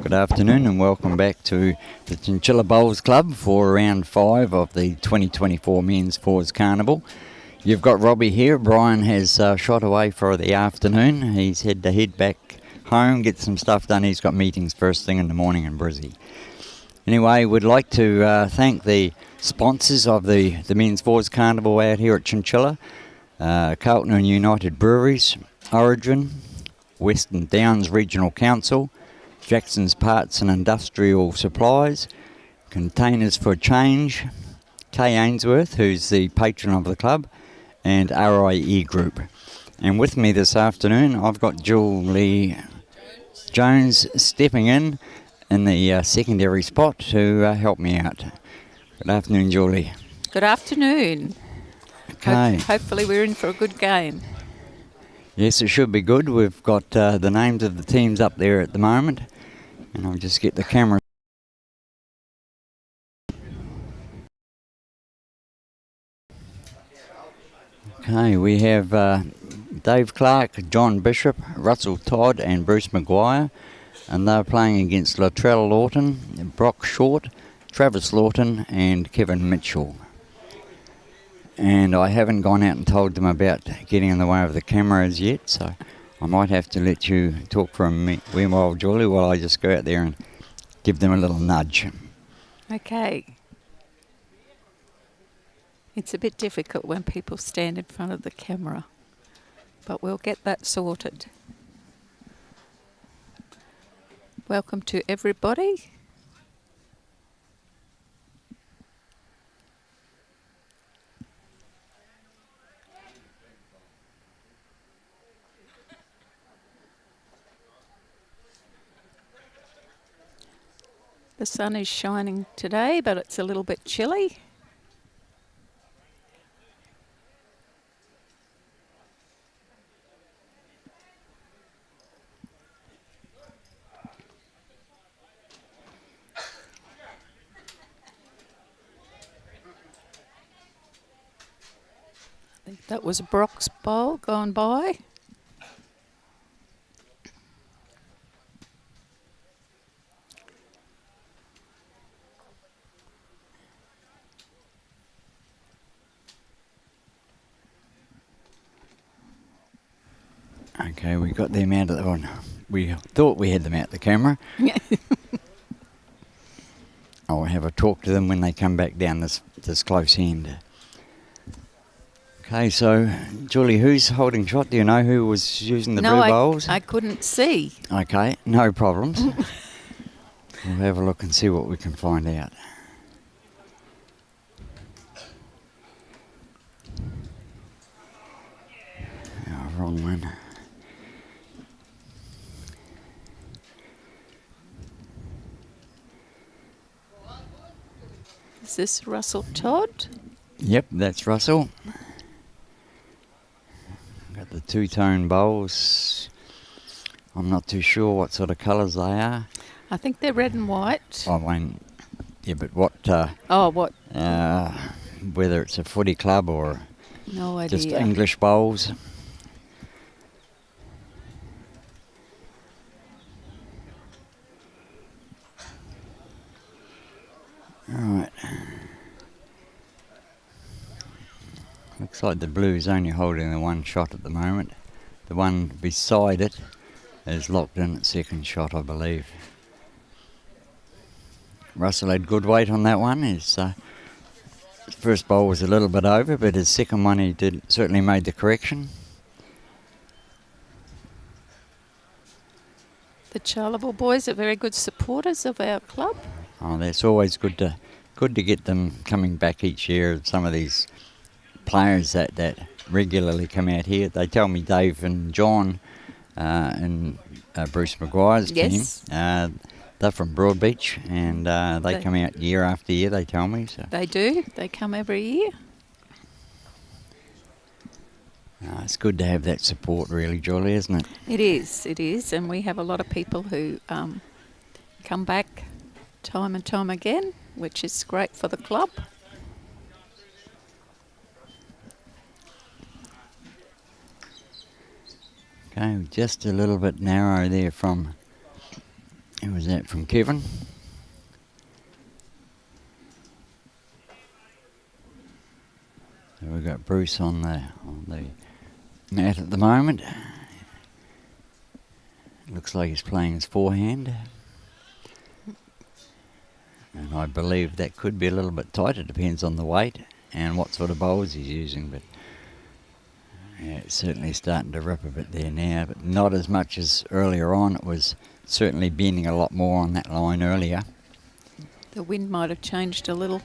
Good afternoon and welcome back to the Chinchilla Bowls Club for round 5 of the 2024 Men's Fours Carnival. You've got Robbie here. Brian has shot away for the afternoon. He's had to head back home, get some stuff done. He's got meetings first thing in the morning in Brizzy. Anyway, we'd like to thank the sponsors of the Men's Fours Carnival out here at Chinchilla. Carlton and United Breweries, Origin, Western Downs Regional Council, Jackson's Parts and Industrial Supplies, Containers for Change, Kay Ainsworth, who's the patron of the club, and RIE Group. And with me this afternoon, I've got Julie Jones stepping in the secondary spot to help me out. Good afternoon, Julie. Good afternoon. Okay. Hopefully we're in for a good game. Yes, it should be good. We've got the names of the teams up there at the moment. And I'll just get the camera. Okay, we have Dave Clark, John Bishop, Russell Todd and Bruce Maguire. And they're playing against Latrell Lawton, Brock Short, Travis Lawton and Kevin Mitchell. And I haven't gone out and told them about getting in the way of the cameras yet, so I might have to let you talk for a wee while, Julie, while I just go out there and give them a little nudge. Okay. It's a bit difficult when people stand in front of the camera, but we'll get that sorted. Welcome to everybody. The sun is shining today, but it's a little bit chilly. I think that was Brock's bowl gone by. Okay, we got them out of the one. We thought we had them out the camera. I'll have a talk to them when they come back down this close end. Okay, so Julie, who's holding shot? Do you know who was using the blue bowls? I couldn't see. Okay, no problems. We'll have a look and see what we can find out. Oh, wrong one. Is this Russell Todd? Yep, that's Russell. Got the two-tone bowls. I'm not too sure what sort of colours they are. I think they're red and white. I won't. Yeah, but what? What? Whether it's a footy club or No idea. just English bowls. Right. Looks like the blue's only holding the one shot at the moment. The one beside it is locked in at second shot, I believe. Russell had good weight on that one. His first bowl was a little bit over, but his second one he certainly made the correction. The Charleville boys are very good supporters of our club. Oh, that's always good to get them coming back each year. Some of these players that regularly come out here, they tell me Dave and John and Bruce Maguire's team, they're from Broadbeach and they come out year after year, they tell me. So. They do. They come every year. It's good to have that support really, Julie, isn't it? It is. And we have a lot of people who come back time and time again, which is great for the club. Okay, just a little bit narrow there from Who was that from Kevin? So we've got Bruce on the mat at the moment. Looks like he's playing his forehand. And I believe that could be a little bit tight. It depends on the weight and what sort of bowls he's using. But yeah, it's certainly starting to rip a bit there now, but not as much as earlier on. It was certainly bending a lot more on that line earlier. The wind might have changed a little.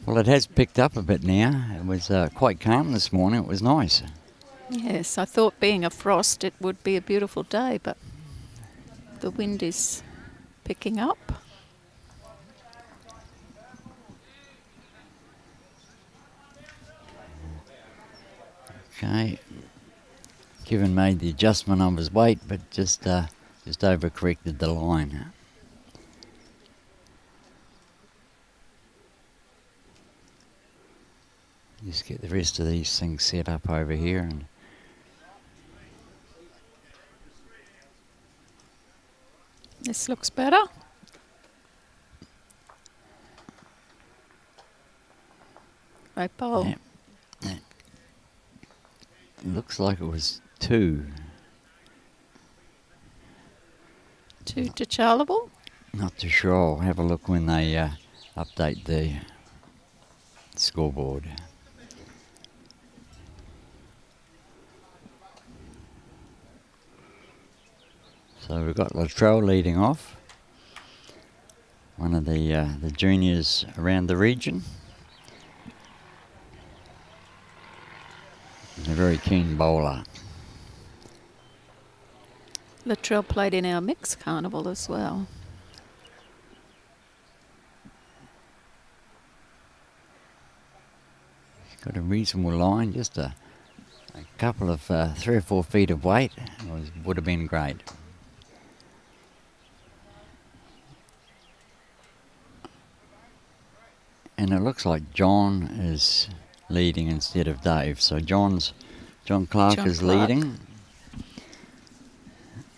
Well, it has picked up a bit now. It was quite calm this morning. It was nice. Yes, I thought being a frost it would be a beautiful day, but the wind is picking up. Okay. Kevin made the adjustment of his weight, but just overcorrected the line. Just get the rest of these things set up over here, and This looks better. Right bowl. that looks like it was 2. 2 to Charleville. Not too sure. I'll have a look when they update the scoreboard. So we've got Latrell leading off, one of the juniors around the region. And a very keen bowler. Latrell played in our mixed carnival as well. Got a reasonable line, just a couple of 3 or 4 feet of weight would have been great. And it looks like John is leading instead of Dave. So John Clark is leading.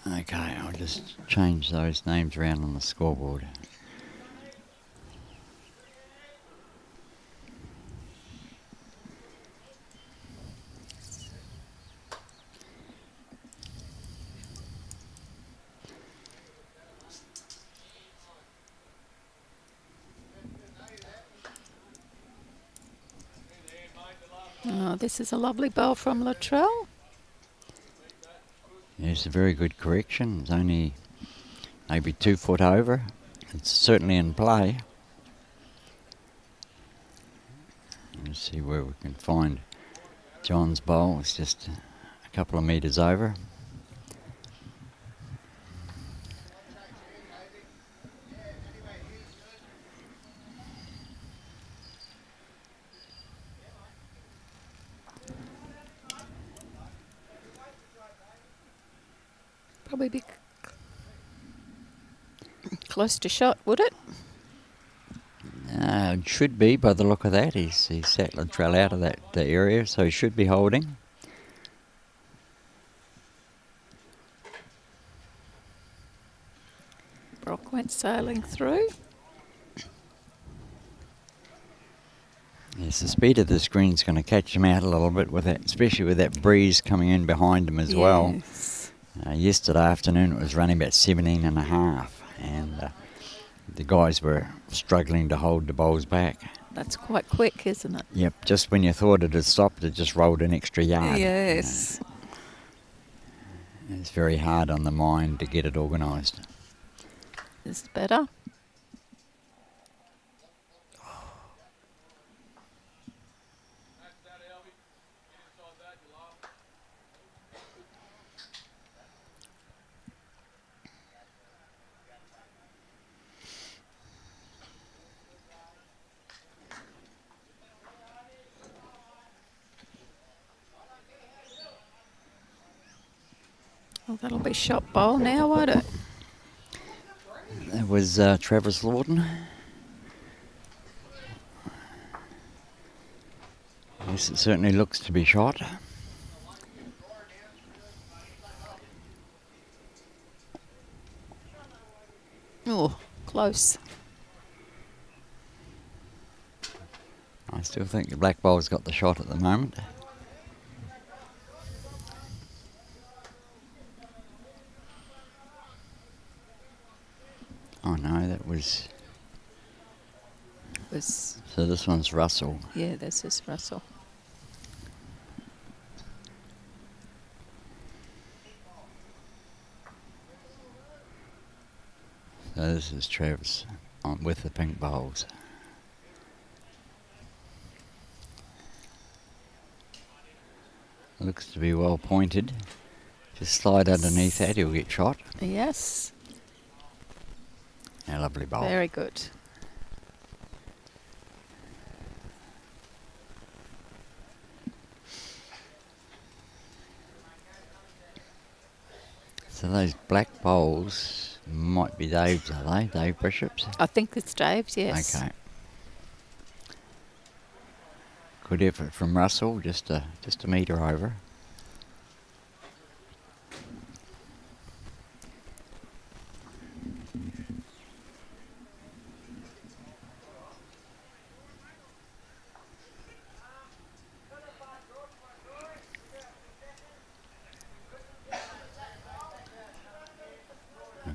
Okay, I'll just change those names around on the scoreboard. Oh, this is a lovely bowl from Latrell. Yeah, it's a very good correction. It's only maybe 2 foot over. It's certainly in play. Let's see where we can find John's bowl. It's just a couple of metres over. Probably be close to shot, would it? It should be by the look of that. He sat Latrell out of the area, so he should be holding. Brock went sailing through. Yes, the speed of the screen's going to catch him out a little bit with that, especially with that breeze coming in behind him as well. Yesterday afternoon it was running about 17.5, and the guys were struggling to hold the bowls back. That's quite quick, isn't it? Yep, just when you thought it had stopped, it just rolled an extra yard. Yes. It's very hard on the mind to get it organised. This is better. Well, that'll be shot bowl now, won't it? That was Travis Lawton. Yes, it certainly looks to be shot. Oh, close. I still think the black bowl's got the shot at the moment. Oh no, that was... So this one's Russell. Yeah, this is Russell. So this is Travis with the pink bowls. Looks to be well pointed. Just slide underneath that, he'll get shot. Yes. A lovely bowl. Very good. So those black bowls might be Dave's, are they? Dave Bishop's? I think it's Dave's, yes. Okay. Good effort from Russell, just a metre over.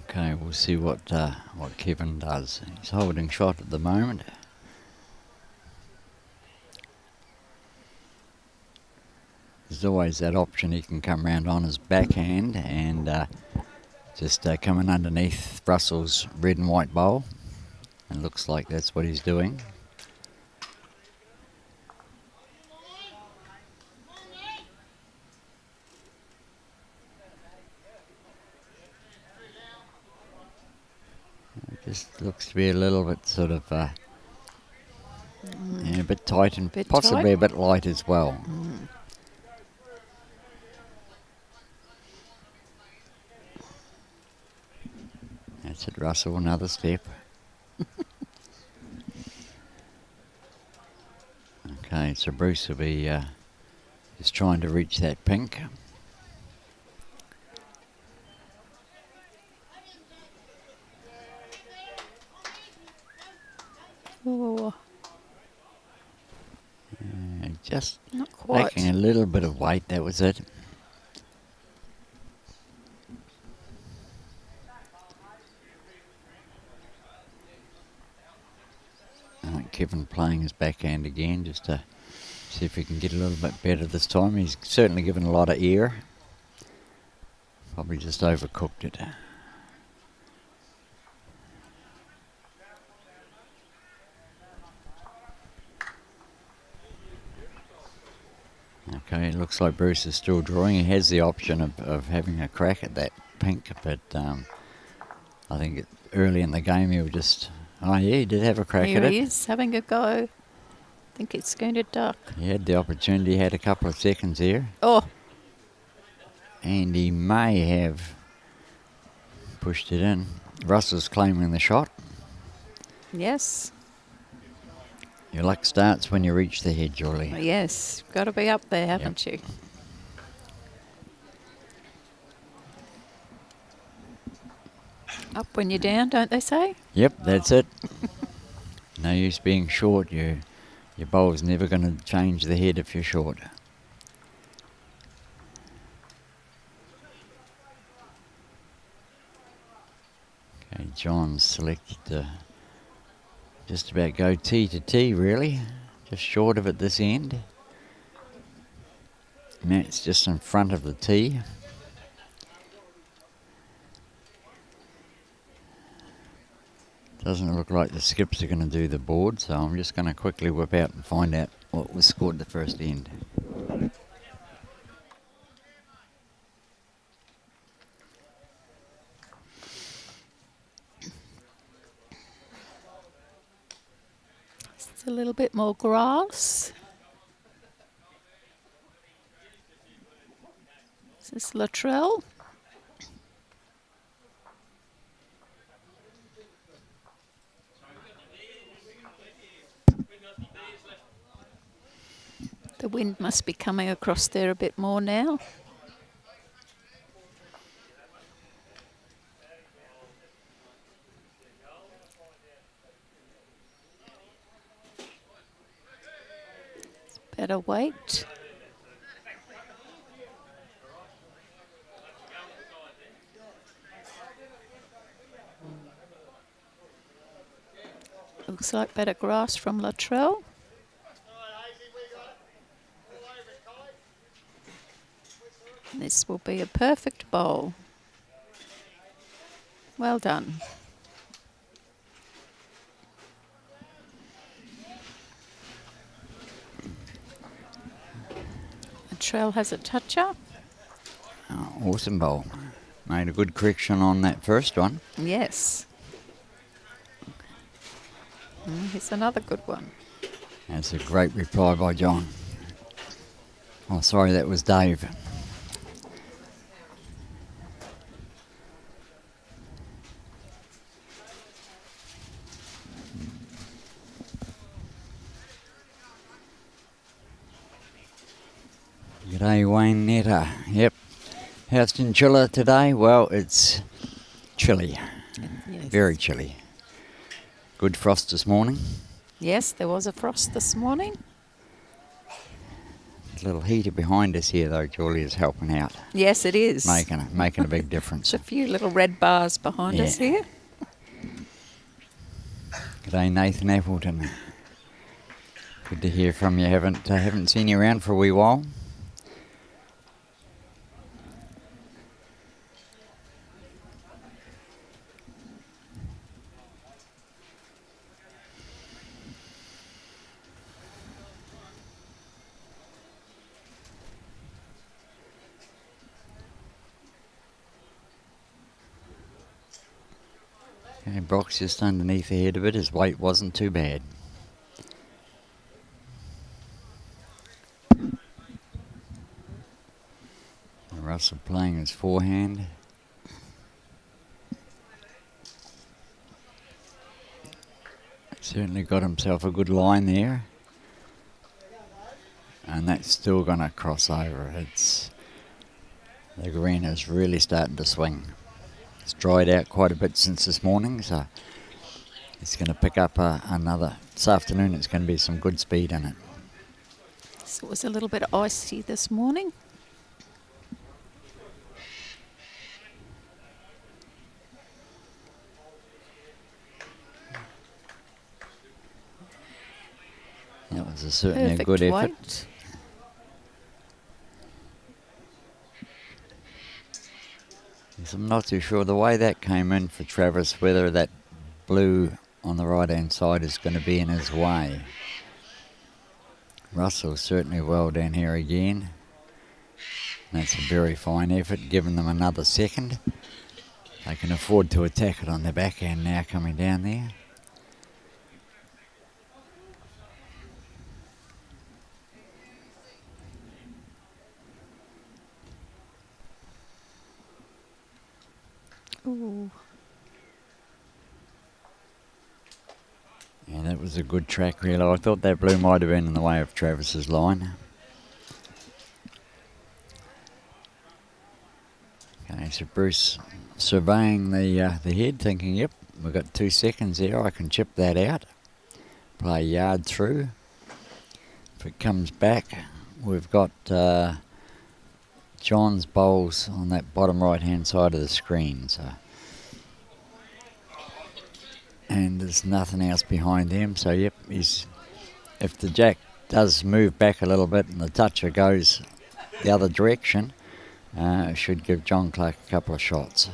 Okay, we'll see what Kevin does. He's holding shot at the moment. There's always that option he can come round on his backhand and just coming underneath Russell's red and white bowl. It looks like that's what he's doing. It just looks to be a little bit sort of yeah, a bit tight and possibly a bit light as well. That's it, Russell, another step. Okay, so Bruce will be just trying to reach that pink. Oh, Just not quite. lacking a little bit of weight, that was it. I think Kevin playing his backhand again just to see if he can get a little bit better this time. He's certainly given a lot of air. Probably just overcooked it. Okay, it looks like Bruce is still drawing. He has the option of having a crack at that pink, but I think early in the game he was just... Oh yeah, he did have a crack at it. Here he is, having a go. I think it's going to duck. He had the opportunity, had a couple of seconds there. Oh, And he may have pushed it in. Russell's claiming the shot. yes. Your luck starts when you reach the head, Julie. Yes, got to be up there, haven't you? Up when you're down, don't they say? Yep, that's it. No use being short. Your bowl's never going to change the head if you're short. Okay, John's selected just about go tee to tee, really. Just short of it this end. Matt's just in front of the tee. Doesn't look like the skips are going to do the board, so I'm just going to quickly whip out and find out what was scored the first end. Just a little bit more grass. Is this Latrell? The wind must be coming across there a bit more now. Better wait. Looks like better grass from Latrell. This will be a perfect bowl. Well done. Latrell has a toucher. Oh, awesome bowl. Made a good correction on that first one. Yes. Here's another good one. That's a great reply by John. Oh, sorry, that was Dave. G'day, Wayne Netta. Yep. How's Chinchilla today? Well, it's chilly. Yes. Very chilly. Good frost this morning. Yes, there was a frost this morning. A little heater behind us here, though, Julia's helping out. Yes, it is. Making a big difference. There's a few little red bars behind us here. G'day, Nathan Appleton. Good to hear from you. Haven't seen you around for a wee while. Okay, Brock's just underneath the head of it. His weight wasn't too bad. Russell playing his forehand. Certainly got himself a good line there. And that's still going to cross over. The green is really starting to swing. It's dried out quite a bit since this morning, so it's going to pick up another. This afternoon it's going to be some good speed in it. So it was a little bit icy this morning. That was certainly Perfect a good effort. weight. Yes, I'm not too sure the way that came in for Travis, whether that blue on the right hand side is going to be in his way. Russell's certainly well down here again. That's a very fine effort, giving them another second. They can afford to attack it on their backhand now coming down there. Ooh. Yeah, that was a good track, really. I thought that blue might have been in the way of Travis's line. Okay, so Bruce surveying the head, thinking, yep, we've got 2 seconds there. I can chip that out. Play a yard through. If it comes back, we've got John's bowls on that bottom right-hand side of the screen. So. And there's nothing else behind him, so yep, if the jack does move back a little bit and the toucher goes the other direction, it should give John Clark a couple of shots.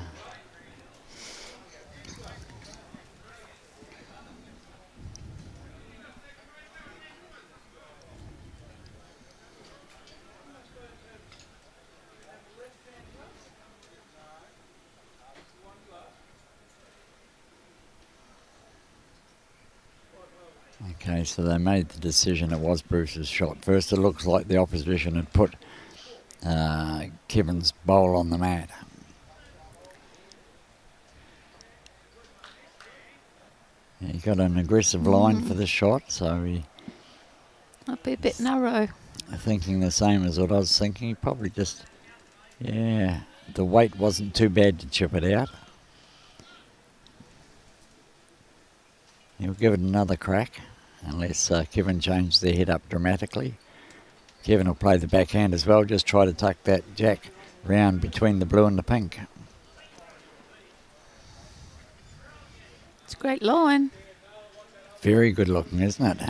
Okay, so they made the decision it was Bruce's shot. First it looks like the opposition had put Kevin's bowl on the mat. Yeah, he got an aggressive line for the shot, so he... Might be a bit narrow. Thinking the same as what I was thinking. He probably just... Yeah, the weight wasn't too bad to chip it out. He'll give it another crack, unless Kevin changed their head up dramatically. Kevin will play the backhand as well. Just try to tuck that jack round between the blue and the pink. It's a great line. Very good looking, isn't it?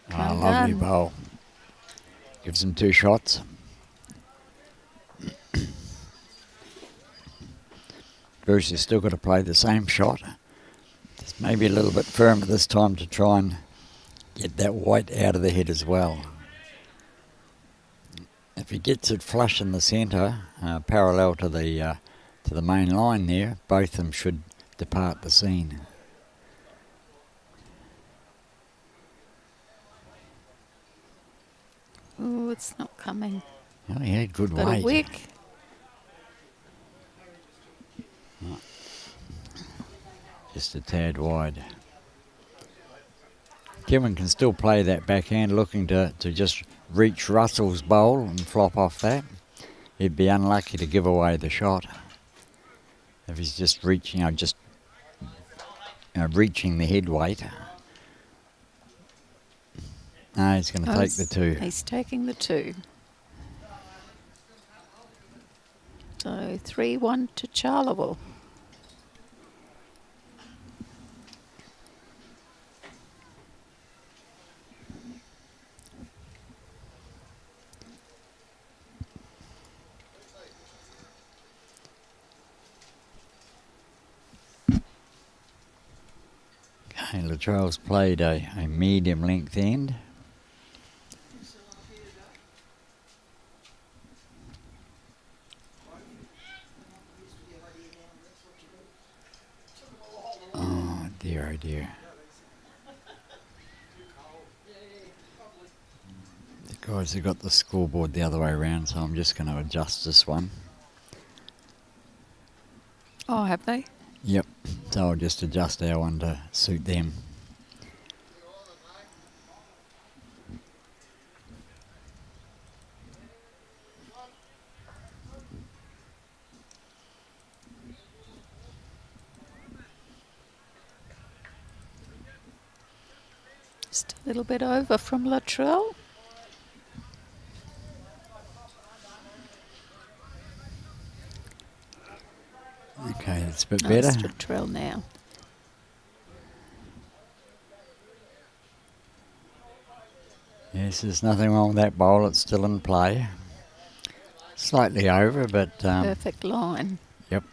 Well Lovely done. bowl. Gives him 2 shots. Bruce has still got to play the same shot. Just maybe a little bit firmer this time to try and get that white out of the head as well. If he gets it flush in the centre, parallel to the main line there, both of them should depart the scene. Oh, it's not coming. Oh, he had good Got weight. a wick. Just a tad wide. Kevin can still play that backhand, looking to just reach Russell's bowl and flop off that. He'd be unlucky to give away the shot if he's just reaching, reaching the head weight. No, he's going to take the 2. He's taking the 2. So 3-1 to Charleville. Okay, Latrell's played a medium length end. Oh dear, oh dear. The guys have got the scoreboard the other way around, so I'm just going to adjust this one. Oh, have they? Yep, so I'll just adjust our one to suit them. Just a little bit over from Latrell. Okay, that's a bit It's better. Latrell now. Yes, there's nothing wrong with that bowl. It's still in play. Slightly over, but... Perfect line. Yep.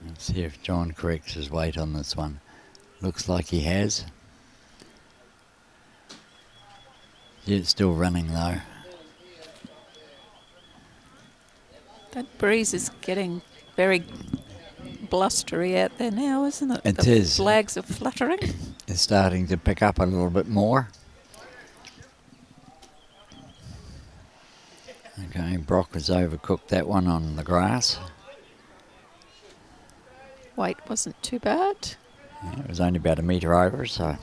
Let's see if John corrects his weight on this one. Looks like he has. Yeah, it's still running though. That breeze is getting very blustery out there now, isn't it? It the is. Flags are fluttering. It's starting to pick up a little bit more. Okay, Brock has overcooked that one on the grass. Weight wasn't too bad. Yeah, it was only about a metre over, so...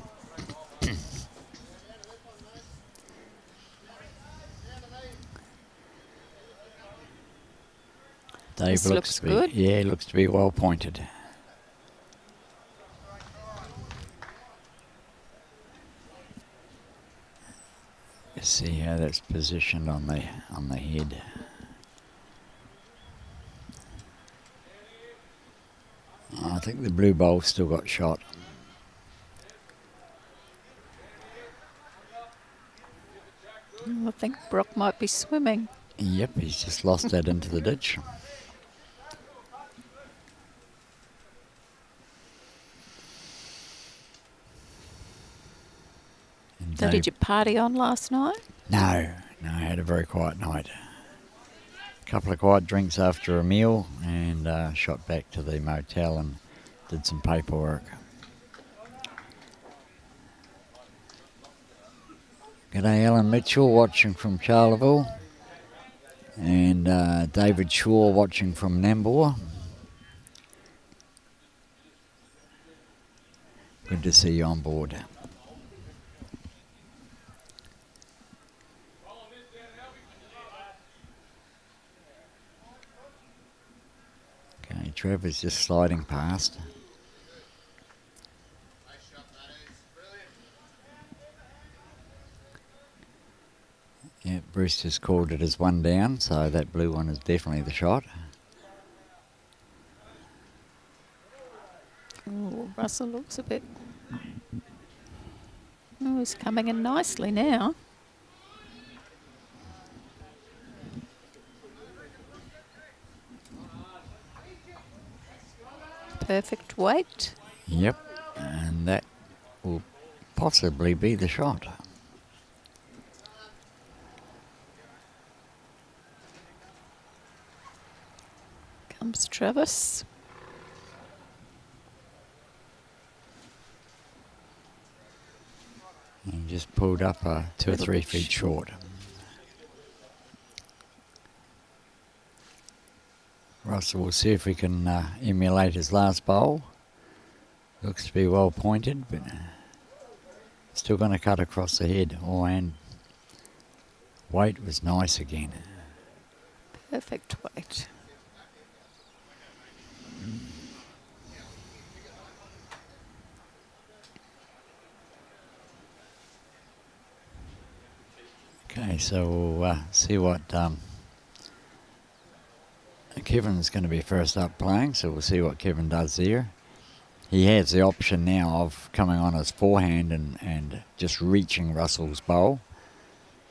Dave This looks to be, good. yeah, he looks to be well pointed. Let's see how that's positioned on the head. I think the blue bowl still got shot. I think Brock might be swimming. Yep, he's just lost that into the ditch. So did you party on last night? No, I had a very quiet night. A couple of quiet drinks after a meal and shot back to the motel and did some paperwork. G'day Alan Mitchell watching from Charleville and David Shaw watching from Nambour. Good to see you on board. Okay, Trevor's just sliding past. Yeah, Bruce just called it as one down, so that blue one is definitely the shot. Oh, Russell looks a bit... Oh, he's coming in nicely now. Perfect weight. Yep, and that will possibly be the shot. Comes Travis. And just pulled up 2 or 3 feet short. Russell will see if we can emulate his last bowl. Looks to be well pointed, but still going to cut across the head. Oh, and weight was nice again. Perfect weight. Okay, so we'll see what Kevin's going to be first up playing, so we'll see what Kevin does there. He has the option now of coming on his forehand and just reaching Russell's bowl.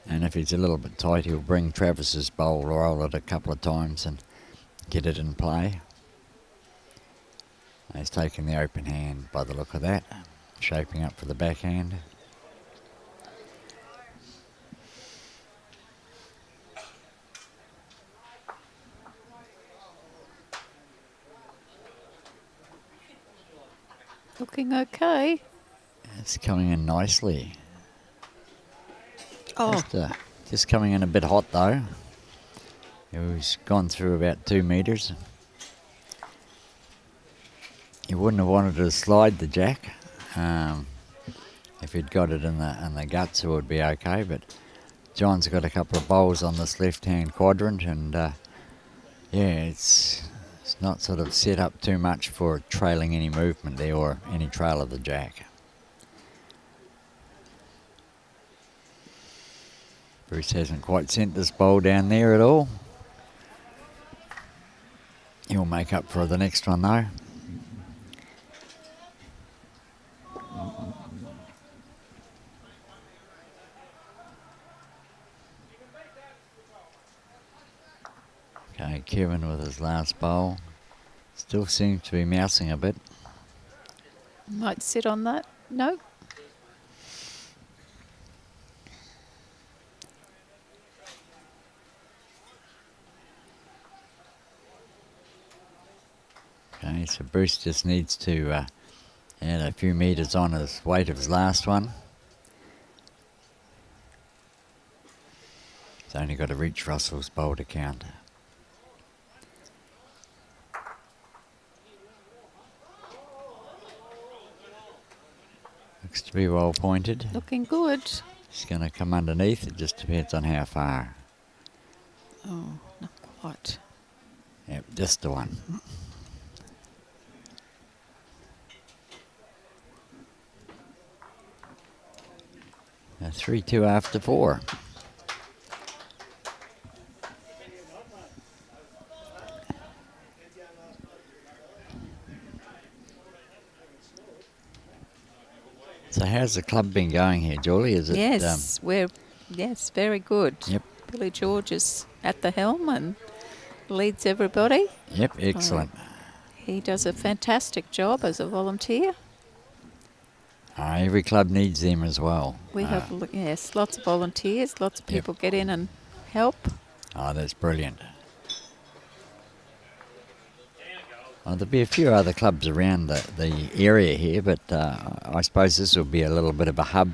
And if he's a little bit tight, he'll bring Travis's bowl, roll it a couple of times and get it in play. He's taking the open hand by the look of that, shaping up for the backhand. Looking okay. It's coming in nicely. Oh, Just coming in a bit hot though. He's gone through about 2 metres. He wouldn't have wanted to slide the jack. If he'd got it in the guts, it would be okay. But John's got a couple of bowls on this left-hand quadrant, and yeah, it's not sort of set up too much for trailing any movement there or any trail of the jack. Bruce hasn't quite sent this bowl down there at all. He'll make up for the next one though. Okay, Kevin with his last bowl. Still seems to be mousing a bit. might sit on that. No. Okay, so Bruce just needs to add a few metres on his weight of his last one. He's only got to reach Russell's bowl to count. Looks to be well pointed. Looking good. He's going to come underneath. It just depends on how far. Oh, not quite. Yep, just the one. 3-2 after 4. So how's the club been going here, Julie? Is it? Yes, yes, very good. Yep. Billy George is at the helm and leads everybody. Yep, excellent. He does a fantastic job as a volunteer. Every club needs them as well. We have, yes, lots of volunteers, lots of people get in and help. Oh, that's brilliant. There'll be a few other clubs around the area here, but I suppose this will be a little bit of a hub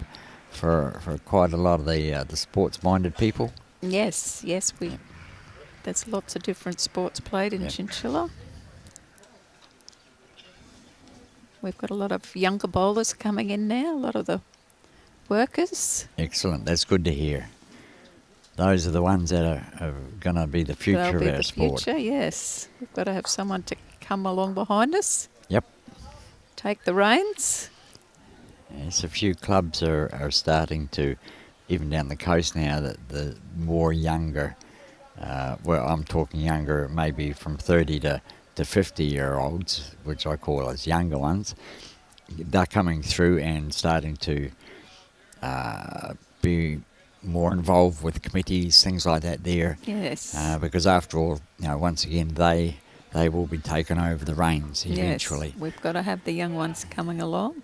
for quite a lot of the sports-minded people. Yes, there's lots of different sports played in Chinchilla. We've got a lot of younger bowlers coming in now, a lot of the workers. Excellent, that's good to hear. Those are the ones that are going to be the future of our sport. Future, yes. We've got to have someone to come along behind us, Yep. take the reins. Yes, a few clubs are starting to, even down the coast now, that the more younger, well, I'm talking younger, maybe from 30 to 50-year-olds, which I call as younger ones, they're coming through and starting to be more involved with committees, things like that there. Yes. Because after all, once again, they will be taking over the reins eventually. Yes, we've got to have the young ones coming along.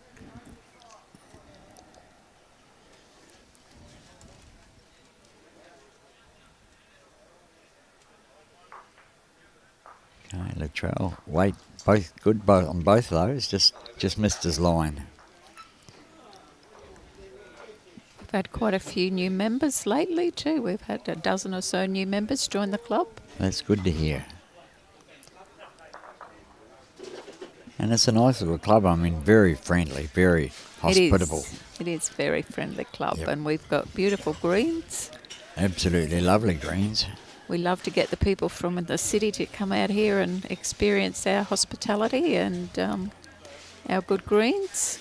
Okay, Latrell, wait, both good on both of those, just missed his line. We've had quite a few new members lately too. We've had a dozen or so new members join the club. That's good to hear. And it's a nice little club. I mean, very friendly, very hospitable. It is a very friendly club, Yep. and we've got beautiful greens. Absolutely lovely greens. We love to get the people from the city to come out here and experience our hospitality and our good greens.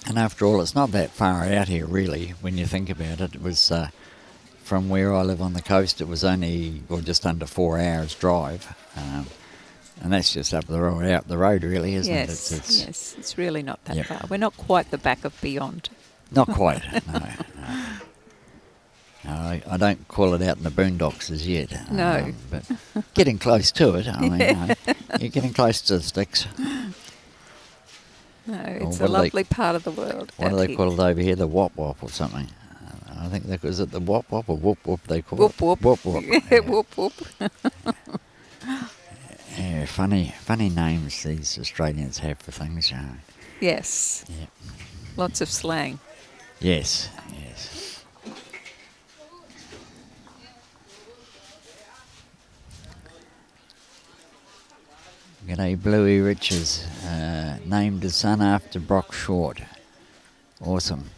And after all, it's not that far out here, really, when you think about it. It was from where I live on the coast. It was only, well, just under 4 hours drive, and that's just up the road, really, isn't it? Yes, it's really not that Yep. far. We're not quite the back of beyond. Not quite. No. No, I don't call it out in the boondocks as yet. No. But getting close to it. I mean, you're getting close to the sticks. No, it's what a do they- lovely part of the world. What do out they here. call it over here? The wop wop or something. I think that was it. The wop wop or whoop whoop they call Whoop it. whoop. Whoop whoop. Yeah, whoop whoop. Yeah, funny names these Australians have for things. Yes. Yeah. Lots of slang. Yes. G'day, Bluey Riches. Named his son after Brock Short. Awesome.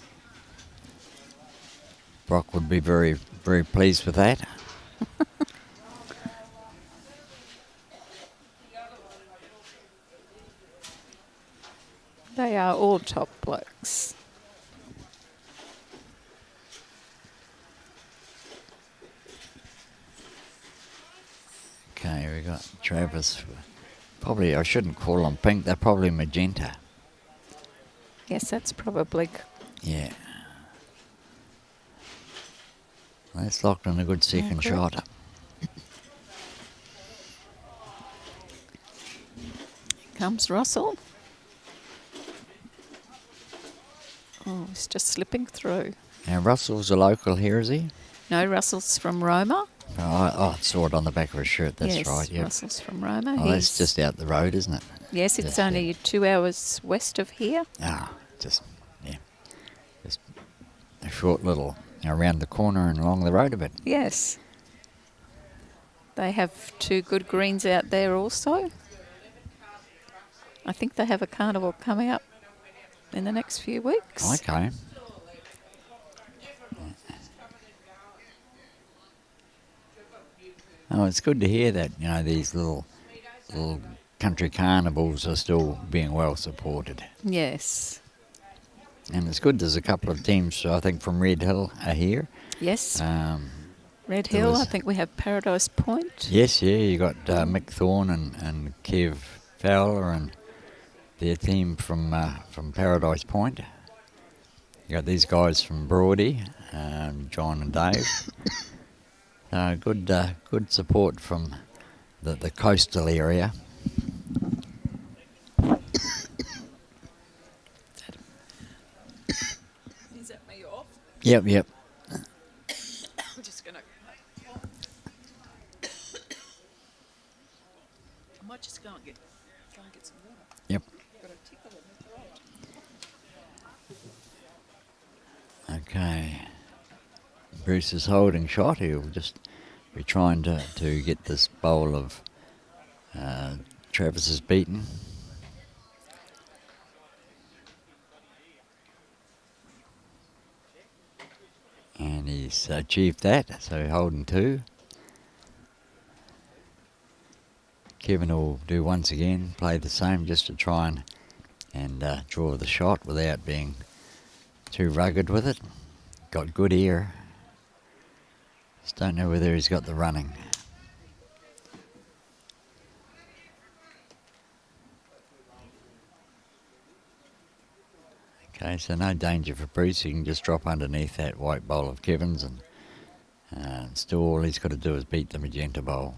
Brock would be very, very pleased with that. They are all top blokes. Okay, we got Travis. Probably, I shouldn't call them pink. They're probably magenta. Yes, that's probably. Yeah. That's locked on a good second Yeah, shot. Comes Russell. Oh, he's just slipping through. Now, Russell's a local here, is he? No, Russell's from Roma. I saw it on the back of his shirt. That's yes, right. Yep. Russell's from Roma. Oh, that's just out the road, isn't it? Yes, it's just only 2 hours west of here. Just a short little around the corner and along the road a bit. Yes. They have 2 good greens out there also. I think they have a carnival coming up in the next few weeks. Okay. Oh, it's good to hear that, these little country carnivals are still being well supported. Yes. And it's good there's a couple of teams, I think, from Red Hill are here. Yes. Red there Hill, was- I think we have Paradise Point. Yes, yeah, you got Mick Thorne and Kev Fowler and their team from Paradise Point. You got these guys from Broady, John and Dave. Good support from the coastal area. Is that me off? Yep. I'm just going to... I might just go and get some water. Yep. Got a tickle in my throat. Okay. Bruce is holding shot. He'll just be trying to get this bowl of Travis's beaten. And he's achieved that, so holding 2. Kevin will do once again, play the same just to try and draw the shot without being too rugged with it. Got good ear. Just don't know whether he's got the running. Okay, so no danger for Bruce. He can just drop underneath that white bowl of Kevin's, and still all he's got to do is beat the magenta bowl.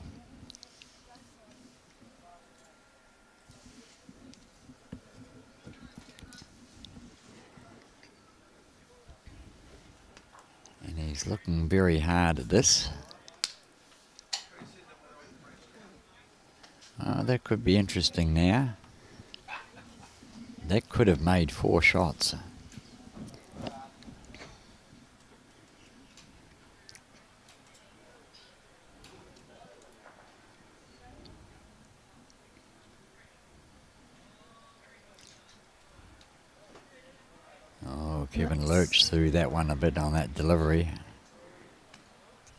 And he's looking very hard at this. Oh, that could be interesting now. That could have made 4 shots. Oh, Kevin lurched through that one a bit on that delivery.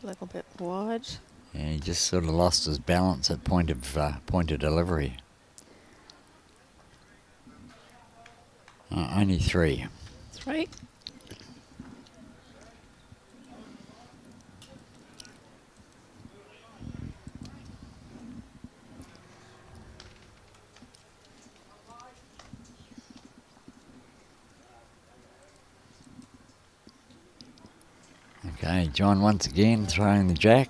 A little bit wide. Yeah, he just sort of lost his balance at point of delivery. Only 3. 3. Okay, John once again throwing the jack.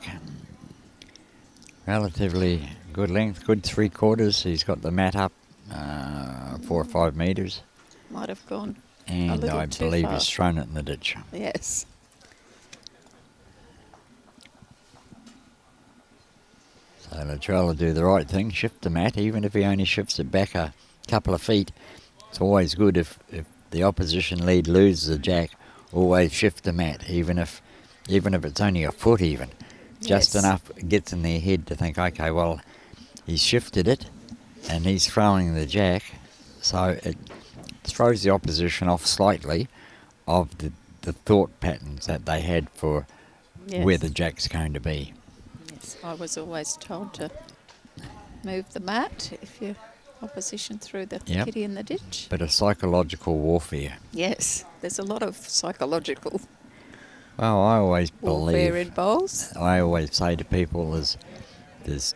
Relatively good length, good 3/4. He's got the mat up 4 or 5 metres. Might have gone a And little I too believe far. he's thrown it in the ditch. Yes. So Latrell will do the right thing, shift the mat, even if he only shifts it back a couple of feet. It's always good if the opposition lead loses a jack, always shift the mat, even if it's only a foot even. Just Yes. enough gets in their head to think, okay, well, he's shifted it and he's throwing the jack, so it throws the opposition off slightly of the thought patterns that they had for Yes. where the jack's going to be. Yes. I was always told to move the mat if your opposition threw the Yep. kitty in the ditch. But a psychological warfare. Yes. There's a lot of psychological Well, I always warfare in believe, bowls. I always say to people there's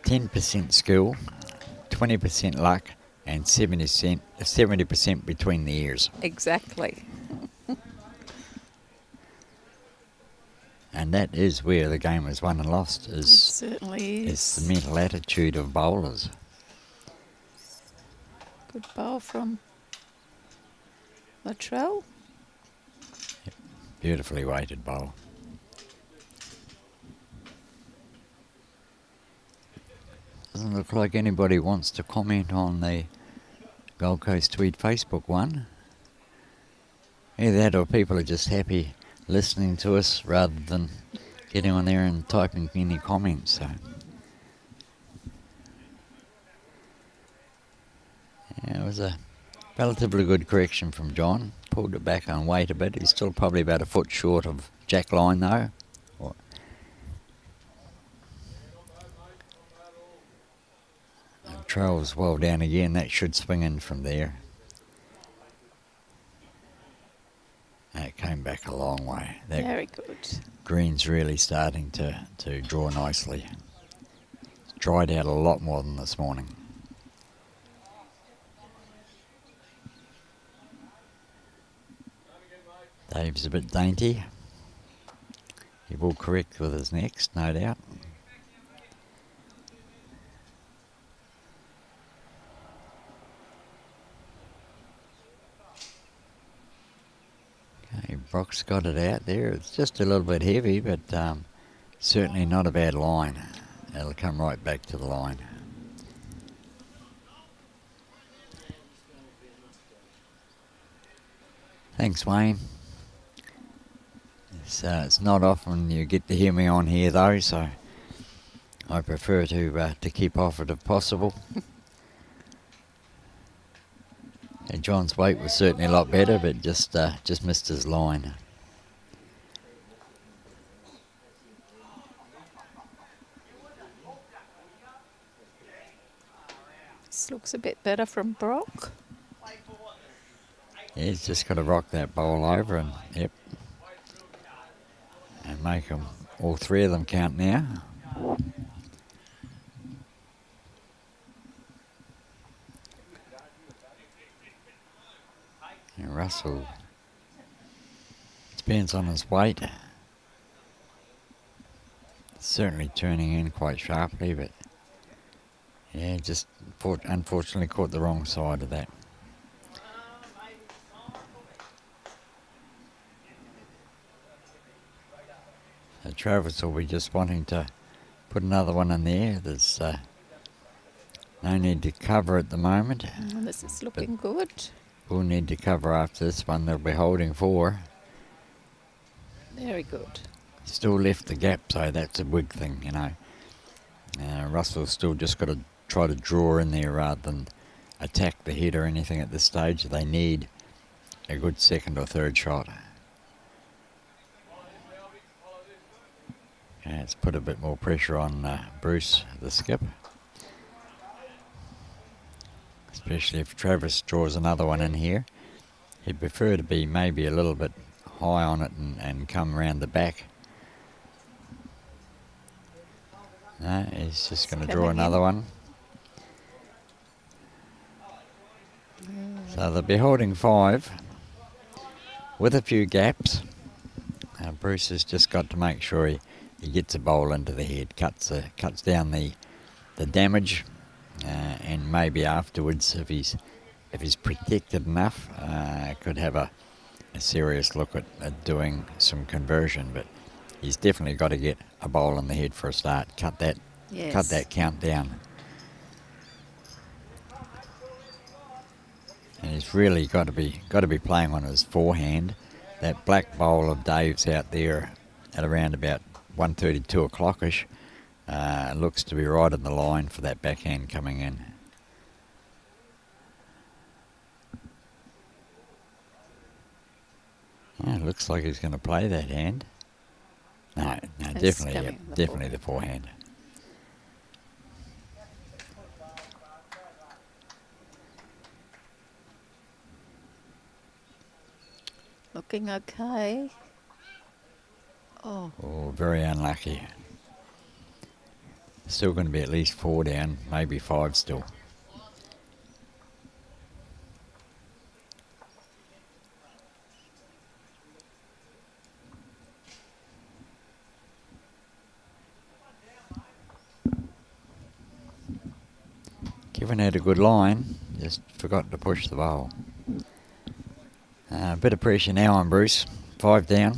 10% skill, 20% luck, and 70% between the ears. Exactly. And that is where the game is won and lost, It is certainly the is. mental attitude of bowlers. Good bowl from Latrell. Beautifully weighted bowl. Doesn't look like anybody wants to comment on the Gold Coast Tweed Facebook one. Either that or people are just happy listening to us rather than getting on there and typing any comments. So yeah, it was a relatively good correction from John. Pulled it back on weight a bit. He's still probably about a foot short of jack line though. Trail's well down again. That should swing in from there. That came back a long way. That Very good. green's really starting to draw nicely. It's dried out a lot more than this morning. Dave's a bit dainty. He will correct with his next, no doubt. Okay, Brock's got it out there. It's just a little bit heavy, but certainly not a bad line. It'll come right back to the line. Thanks, Wayne. It's not often you get to hear me on here though, so I prefer to keep off it if possible. And John's weight was certainly a lot better, but just missed his line. This looks a bit better from Brock. Yeah, he's just got to rock that bowl over and, yep. And make them, all three of them count now. And Russell depends on his weight. Certainly turning in quite sharply, but yeah, just unfortunately caught the wrong side of that. So Travis will be just wanting to put another one in there. There's no need to cover at the moment. This is looking good. We'll need to cover after this one. They'll be holding 4. Very good. Still left the gap, so that's a big thing, you know. Russell's still just got to try to draw in there rather than attack the head or anything at this stage. They need a good second or third shot. Okay, let's put a bit more pressure on Bruce, the skip. Especially if Travis draws another one in here. He'd prefer to be maybe a little bit high on it and come around the back. No, he's just going to draw another one. So they'll be holding 5 with a few gaps. Bruce has just got to make sure he gets a bowl into the head, cuts down the damage, and maybe afterwards, if he's protected enough, could have a serious look at doing some conversion. But he's definitely got to get a bowl in the head for a start. Cut that count down. And he's really got to be playing on his forehand. That black bowl of Dave's out there at around about 1:30, 2 o'clock-ish. Looks to be right in the line for that backhand coming in. Yeah, looks like he's going to play that hand. No, definitely the forehand. Looking okay. Oh, Very unlucky. Still going to be at least 4 down, maybe 5 still. Given had a good line, just forgot to push the bowl. A bit of pressure now on Bruce, 5 down.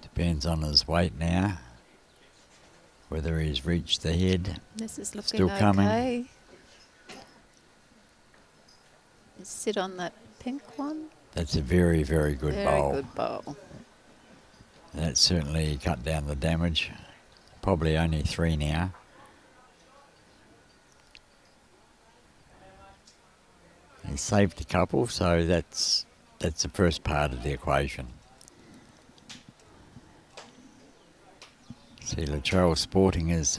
Depends on his weight now, whether he's reached the head. this is looking Still coming. okay. Sit on that pink one. That's a very, very good bowl. Very good bowl. That certainly cut down the damage. Probably only 3 now. He saved a couple, so that's the first part of the equation. See, Latrell sporting his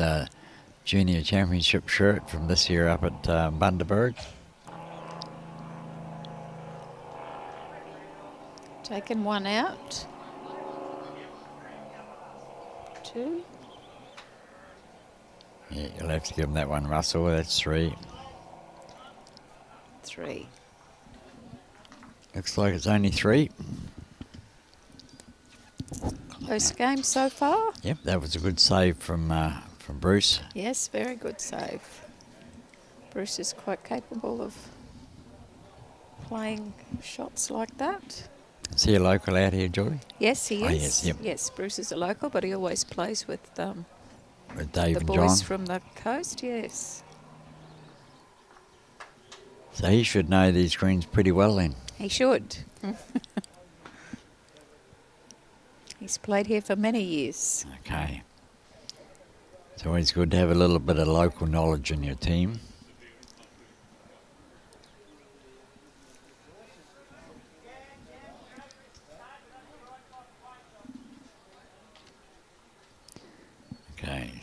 junior championship shirt from this year up at Bundaberg. Taken one out. 2. Yeah, you'll have to give him that one, Russell. That's 3. 3. Looks like it's only 3. Close game so far. Yep, that was a good save from Bruce. Yes, very good save. Bruce is quite capable of playing shots like that. Is he a local out here, Geordie? Yes, he is. Yes, yep. Yes, Bruce is a local, but he always plays with With Dave the and boys John. from the coast. Yes. So he should know these greens pretty well then. He should. He's played here for many years. Okay. It's always good to have a little bit of local knowledge in your team.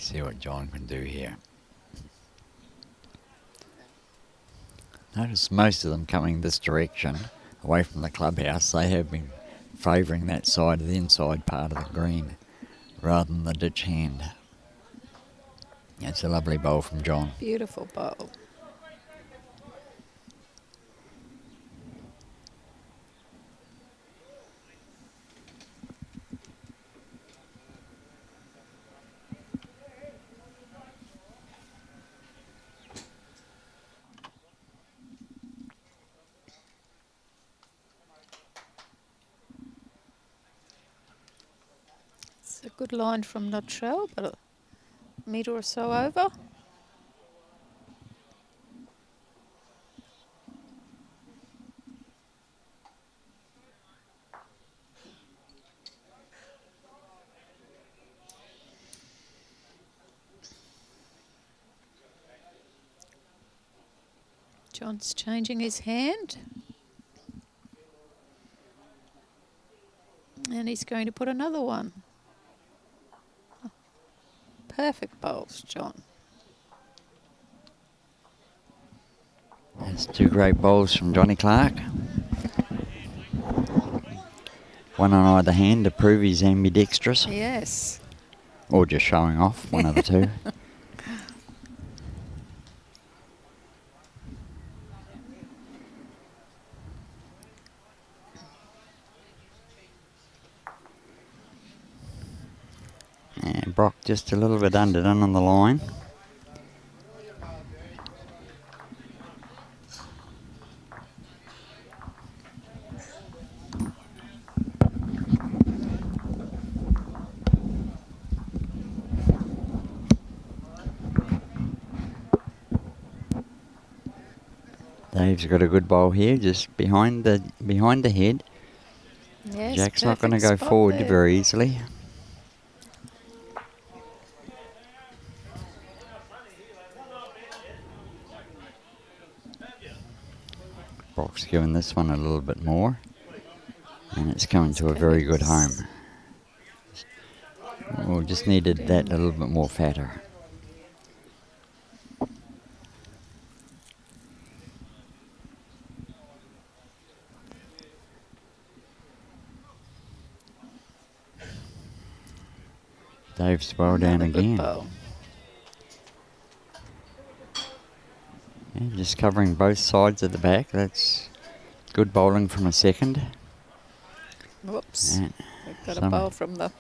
See what John can do here. Notice most of them coming this direction, away from the clubhouse. They have been favouring that side of the inside part of the green rather than the ditch hand. It's a lovely bowl from John. Beautiful bowl. It's a good line from Latrell, but a metre or so over. John's changing his hand. And he's going to put another one. Perfect bowls, John. That's two great bowls from Johnny Clark. One on either hand to prove he's ambidextrous. Yes. Or just showing off, one of the two. And Brock just a little bit underdone on the line. Dave's got a good bowl here, just behind the head. Yes, Jack's not going to perfect go spot forward there. very easily. Brock's giving this one a little bit more, and it's coming to a very good home. We just needed that a little bit more fatter. Dave's well down Another good again. bowl. Yeah, just covering both sides of the back. That's good bowling from a second. Whoops. And We've got a bowl from the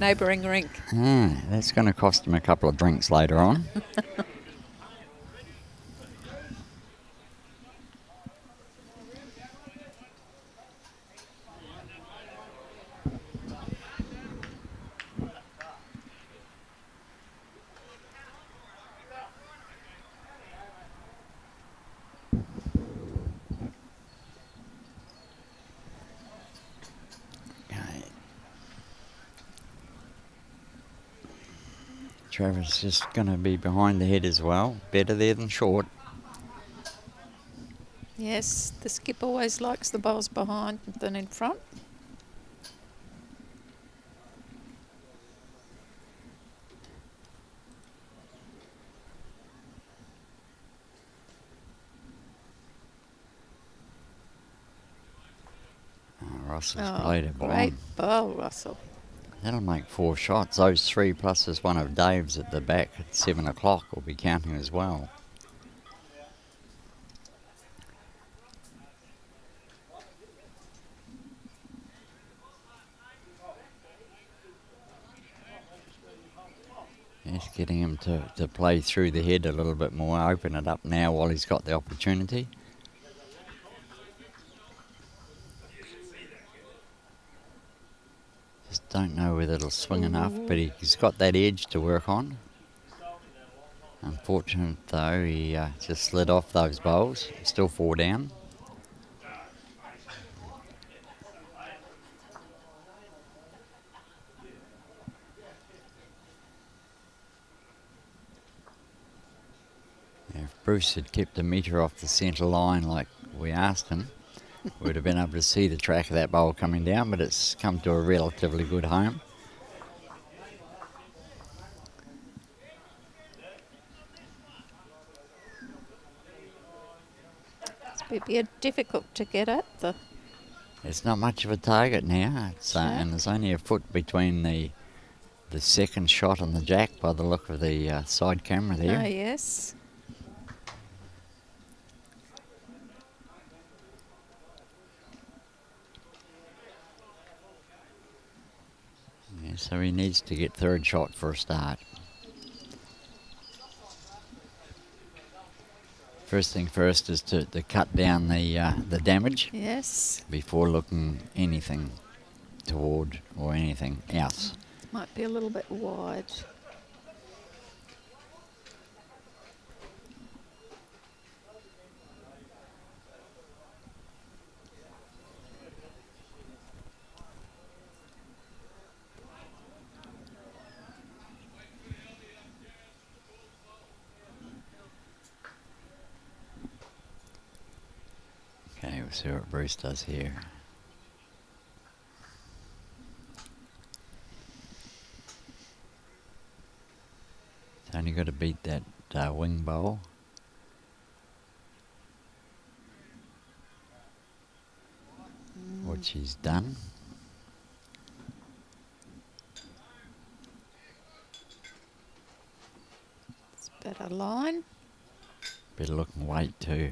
neighbouring rink. That's going to cost him a couple of drinks later on. Travis just going to be behind the head as well. Better there than short. Yes, the skip always likes the bowls behind than in front. Russell's played it Great bomb. bowl, Russell. That'll make 4 shots. Those 3 plus this one of Dave's at the back at 7 o'clock will be counting as well. Just getting him to play through the head a little bit more, open it up now while he's got the opportunity. Just don't know whether it'll swing enough, but he's got that edge to work on. Unfortunate though, he just slid off those bowls. Still 4 down. If Bruce had kept a metre off the centre line like we asked him, we'd have been able to see the track of that bowl coming down, but it's come to a relatively good home. It'd be difficult to get at the. It's not much of a target now. It's, No. and there's only a foot between the second shot and the jack by the look of the side camera there. Oh, yes. Yeah, so he needs to get third shot for a start. First thing first is to cut down the damage Yes. before looking anything toward or anything else. Might be a little bit wide. Okay, we'll see what Bruce does here. He's only got to beat that wing bowl. Which he's done. It's better line. Better looking weight too.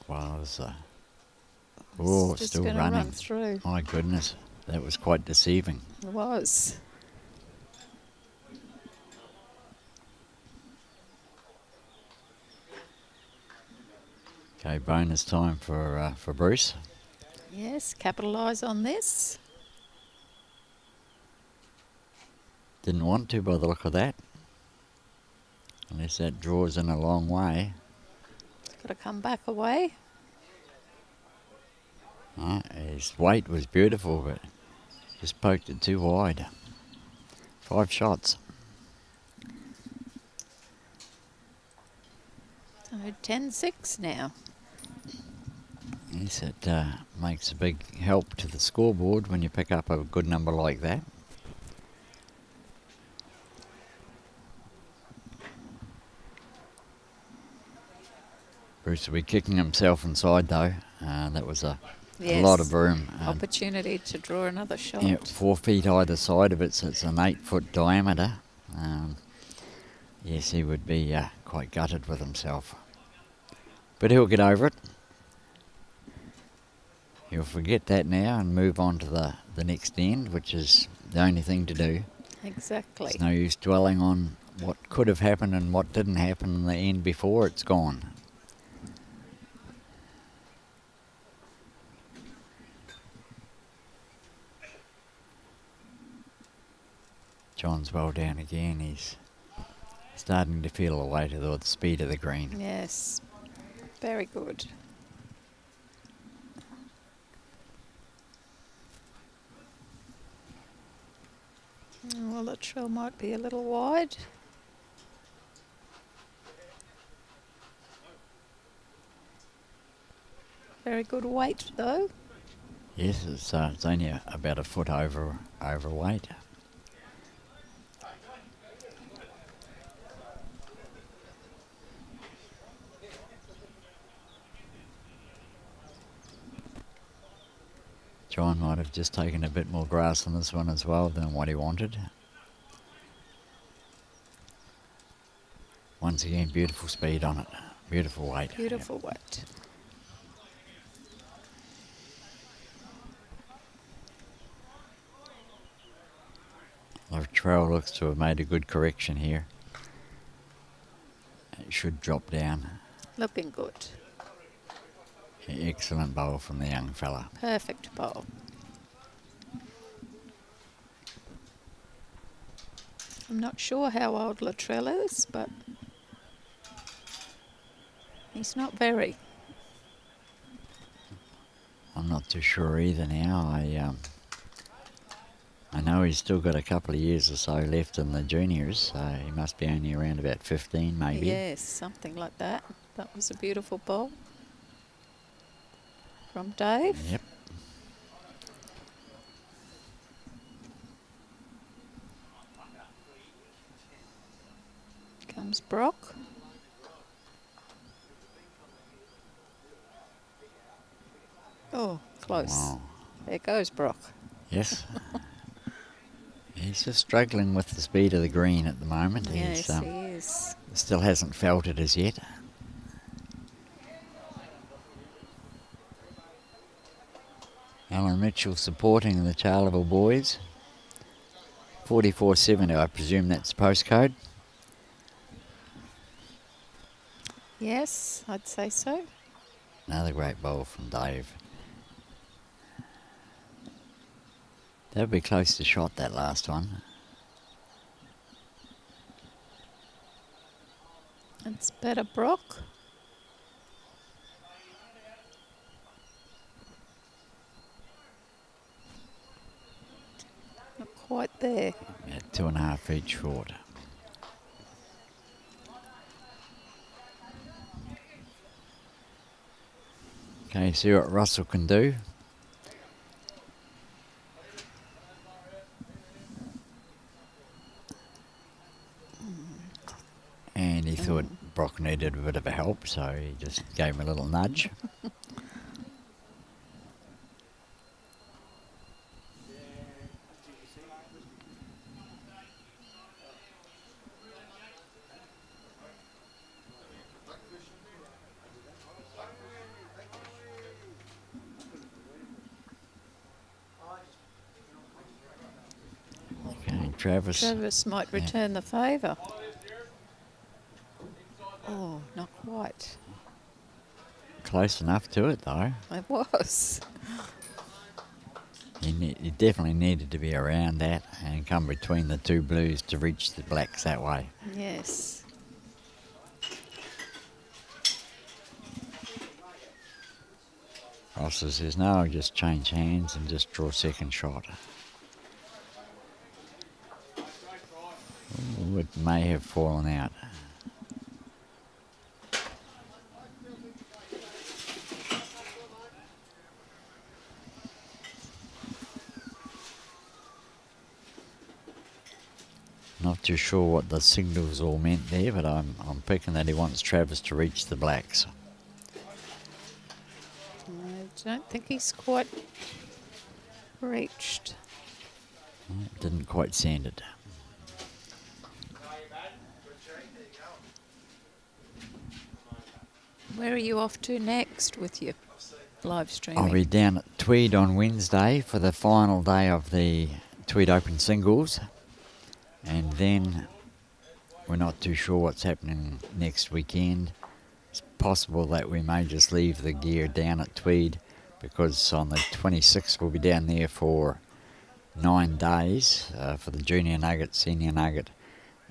Wow, it's it's Just still gonna running. run through. My goodness, that was quite deceiving. It was. Okay, bonus time for Bruce. Yes, capitalise on this. Didn't want to by the look of that. Unless that draws in a long way. Got to come back away. His weight was beautiful, but just poked it too wide. 5 shots. So 10-6 now. Yes, it makes a big help to the scoreboard when you pick up a good number like that. Bruce will be kicking himself inside though. That was a lot of room. Opportunity to draw another shot. Yeah, 4 feet either side of it, so it's an 8-foot diameter. Yes, he would be quite gutted with himself. But he'll get over it. He'll forget that now and move on to the next end, which is the only thing to do. Exactly. There's no use dwelling on what could have happened and what didn't happen in the end before. It's gone. John's well down again. He's starting to feel the weight of the speed of the green. Yes, very good. Well, Latrell might be a little wide. Very good weight though. Yes, it's only about a foot overweight. John might have just taken a bit more grass on this one as well than what he wanted. Once again, beautiful speed on it. Beautiful weight. Beautiful weight. Latrell looks to have made a good correction here. It should drop down. Looking good. Excellent bowl from the young fella. Perfect bowl. I'm not sure how old Latrell is, but he's not very. I'm not too sure either now. I know he's still got a couple of years or so left in the juniors, so he must be only around about 15 maybe. Yes, something like that. That was a beautiful bowl from Dave. Yep. Comes Brock. close. Wow. There goes Brock. Yes. He's just struggling with the speed of the green at the moment. Yes, he is. Still hasn't felt it as yet. Alan Mitchell supporting the Charleville boys. 4470, I presume that's the postcode. Yes, I'd say so. Another great bowl from Dave. That'll be close to shot, that last one. It's better, Brock. Not quite there. Yeah, 2.5 feet short. Okay, see what Russell can do. And he thought Brock needed a bit of a help, so he just gave him a little nudge. Okay, Travis might return the favour. Oh, not quite. Close enough to it, though. It was. He definitely needed to be around that and come between the two blues to reach the blacks that way. Yes. Russell says, no, I'll just change hands and just draw second shot. Ooh, it may have fallen out. Not too sure what the signals all meant there, but I'm picking that he wants Travis to reach the blacks. I don't think he's quite reached. Didn't quite send it. Where are you off to next with your live streaming? I'll be down at Tweed on Wednesday for the final day of the Tweed Open Singles. And then we're not too sure what's happening next weekend. It's possible that we may just leave the gear down at Tweed, because on the 26th we'll be down there for 9 days for the Junior Nugget, Senior Nugget,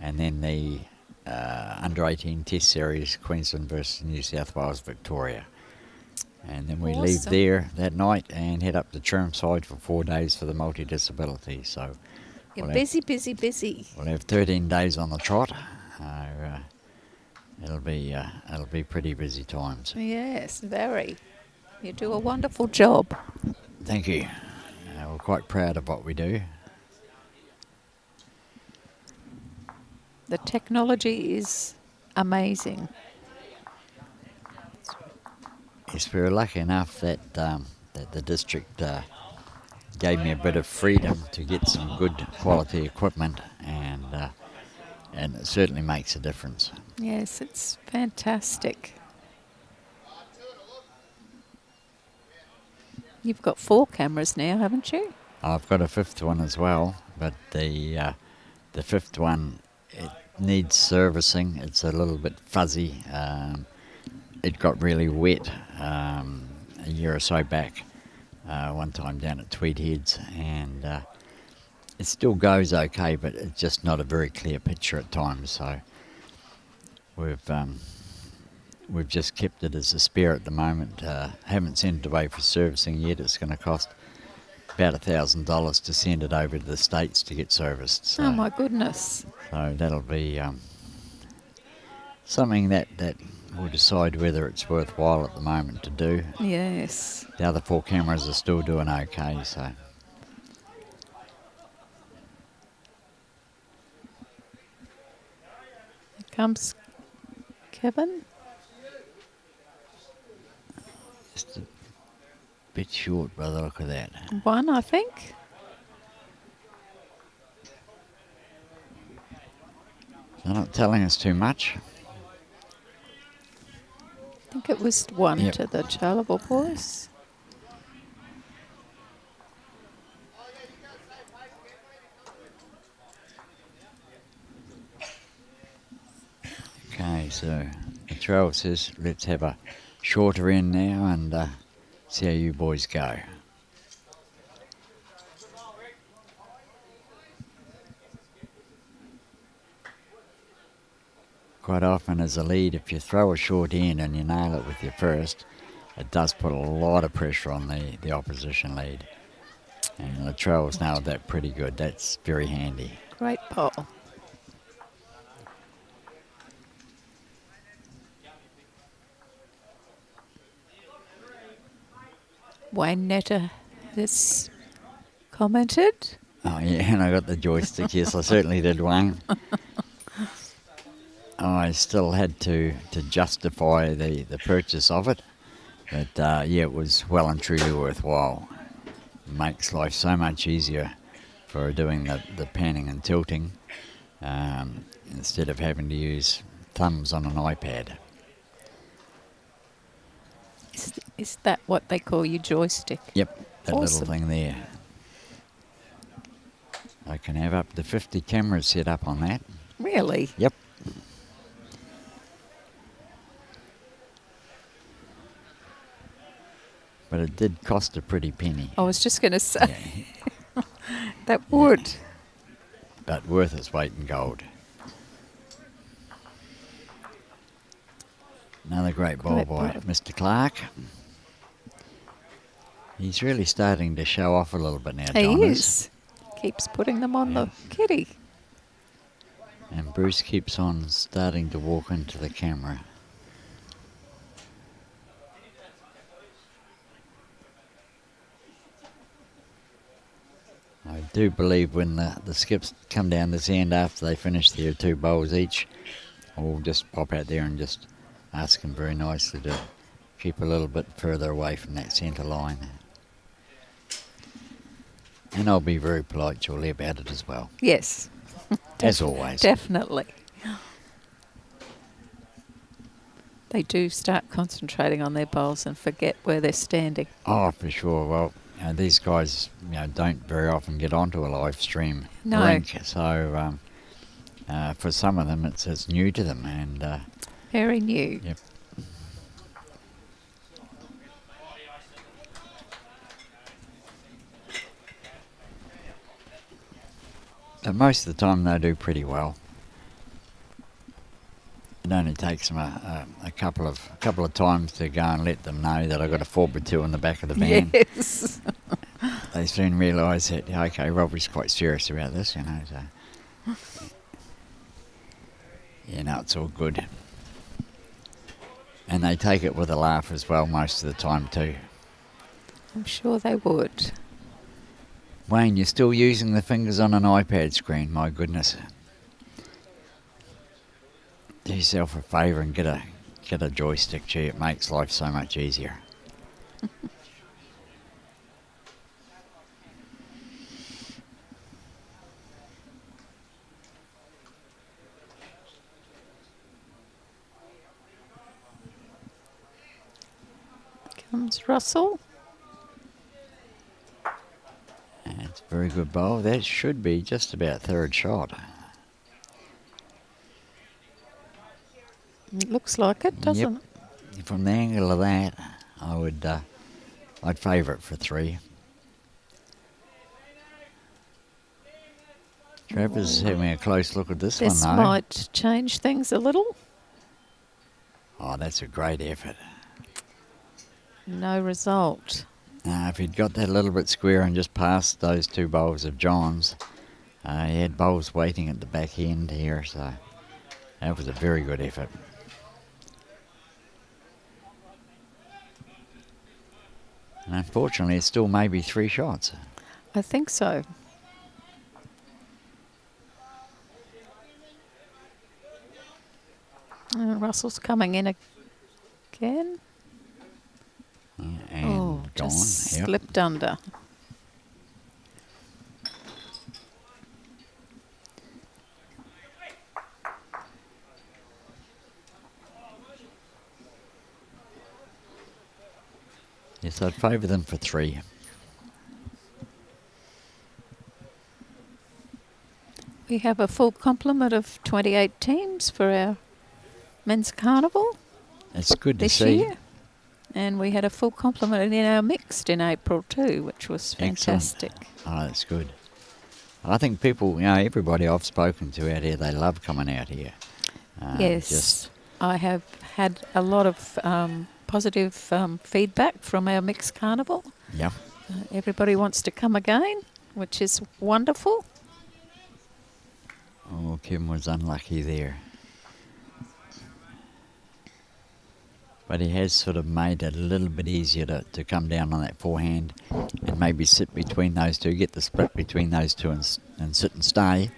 and then the Under 18 Test Series, Queensland versus New South Wales, Victoria. And then we leave there that night and head up to Chermside for 4 days for the multi-disability. So you're busy. We'll have 13 days on the trot. It'll be pretty busy times. Yes, very. You do a wonderful job. Thank you. We're quite proud of what we do. The technology is amazing. Yes, we were lucky enough that that the district gave me a bit of freedom to get some good quality equipment, and it certainly makes a difference. Yes, it's fantastic. You've got 4 cameras now, haven't you? I've got a 5th one as well, but the 5th one, it needs servicing. It's a little bit fuzzy. It got really wet a year or so back, one time down at Tweed Heads, and it still goes okay, but it's just not a very clear picture at times. So we've just kept it as a spare at the moment. Haven't sent it away for servicing yet. It's going to cost about $1,000 to send it over to the States to get serviced. So, oh my goodness. So that'll be something that we'll decide whether it's worthwhile at the moment to do. Yes. The other 4 cameras are still doing okay, so. Here comes Kevin. Just a bit short by the look of that. One, I think. They're not telling us too much. I think it was one Yep. to the Charleville boys. Okay, so Latrell says let's have a shorter end now and see how you boys go. Quite often as a lead, if you throw a short end and you nail it with your first, it does put a lot of pressure on the opposition lead. And Latrell's nailed that pretty good. That's very handy. Great bowl. Wayne Netter has commented. Oh yeah, and I got the joystick. Yes, I certainly did, Wayne. I still had to justify the purchase of it, but yeah, it was well and truly worthwhile. It makes life so much easier for doing the panning and tilting instead of having to use thumbs on an iPad. Is that what they call your joystick? Yep, that Awesome. little thing there. I can have up to 50 cameras set up on that. Really? Yep. But it did cost a pretty penny. I was just going to say, Yeah, that would. but worth its weight in gold. Another great ball Great by ball. Mr. Clark. He's really starting to show off a little bit now, He John is. Keeps putting them on the kitty. And Bruce keeps on starting to walk into the camera. I do believe when the skips come down this end after they finish their 2 bowls each, I'll just pop out there and just ask them very nicely to keep a little bit further away from that centre line. And I'll be very polite, Julie, about it as well, Yes. as always. Definitely. They do start concentrating on their bowls and forget where they're standing. Oh, for sure. Well, these guys, don't very often get onto a live stream No. rink, so for some of them, it's new to them, and Very new. yep. But most of the time, they do pretty well. It only takes them a couple of times to go and let them know that I've got a 4x2 in the back of the van. Yes. They soon realise that, okay, Robbie's quite serious about this, so. It's all good. And they take it with a laugh as well most of the time too. I'm sure they would. Wayne, you're still using the fingers on an iPad screen, my goodness. Do yourself a favour and get a joystick, gee, it makes life so much easier. Comes Russell. And it's a very good bowl. That should be just about third shot. It looks like it, doesn't it? From the angle of that, I'd favour it for 3. Trevor's having a close look at this This one though. might change things a little. Oh, that's a great effort. No result. If he'd got that a little bit square and just passed those 2 bowls of John's, he had bowls waiting at the back end here, so that was a very good effort. And unfortunately, it's still maybe 3 shots. I think so. Russell's coming in again. And Oh, gone. Just Yep. slipped under. Yes, I'd favour them for 3. We have a full complement of 28 teams for our men's carnival It's good to this see. year. And we had a full complement in our mixed in April too, which was fantastic. Excellent. Oh, that's good. I think people, everybody I've spoken to out here, they love coming out here. Yes, I have had a lot of positive feedback from our mixed carnival. Yep. Everybody wants to come again, which is wonderful. Oh, Kim was unlucky there. But he has sort of made it a little bit easier to come down on that forehand and maybe sit between those two, get the split between those two and sit and stay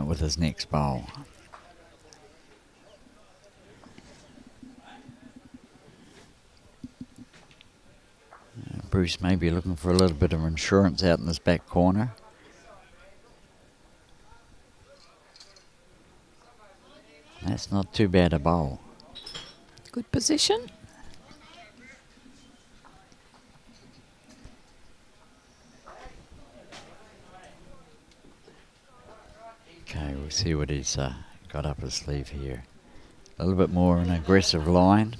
with his next bowl. Bruce may be looking for a little bit of insurance out in this back corner. That's not too bad a bowl. Good position. Okay, we'll see what he's got up his sleeve here. A little bit more an aggressive line.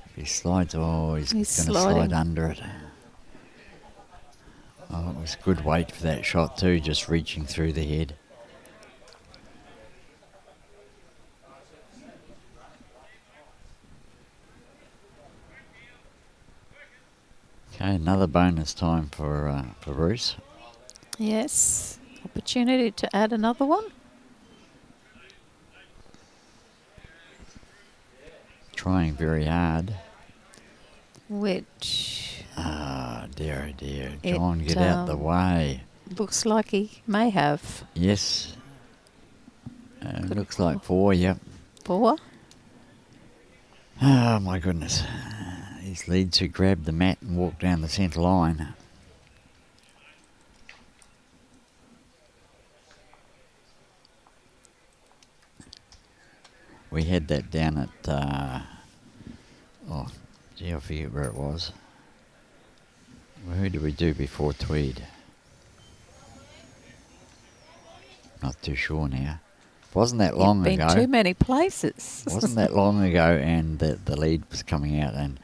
If he slides, he's going to slide under it. Oh, it was good weight for that shot too, just reaching through the head. Okay, another bonus time for Bruce. Yes, opportunity to add another one. Trying very hard. Which... dear, dear. John, get out the way. Looks like he may have. Yes. Looks like 4, yep. 4? Oh, my goodness. These leads who grabbed the mat and walked down the centre line. We had that down at, I forget where it was. Well, who did we do before Tweed? Not too sure now. Wasn't that long ago. Been too many places. Wasn't that long ago, and the lead was coming out, and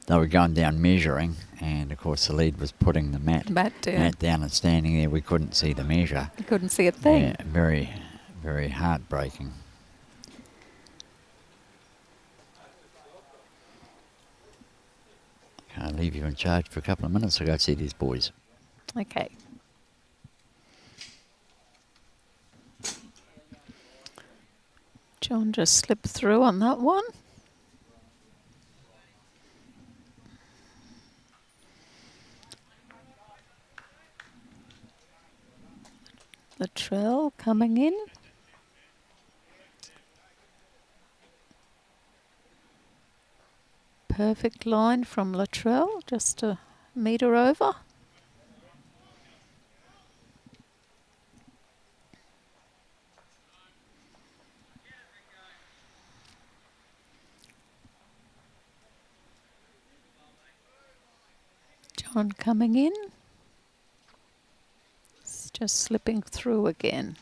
they were going down measuring, and of course the lead was putting the mat down and standing there. We couldn't see the measure. You couldn't see a thing. Yeah, very, very heartbreaking. I'll leave you in charge for a couple of minutes. I'll go see these boys. Okay. John just slipped through on that one. Latrell coming in. Perfect line from Latrell, just a metre over. John coming in. It's just slipping through again.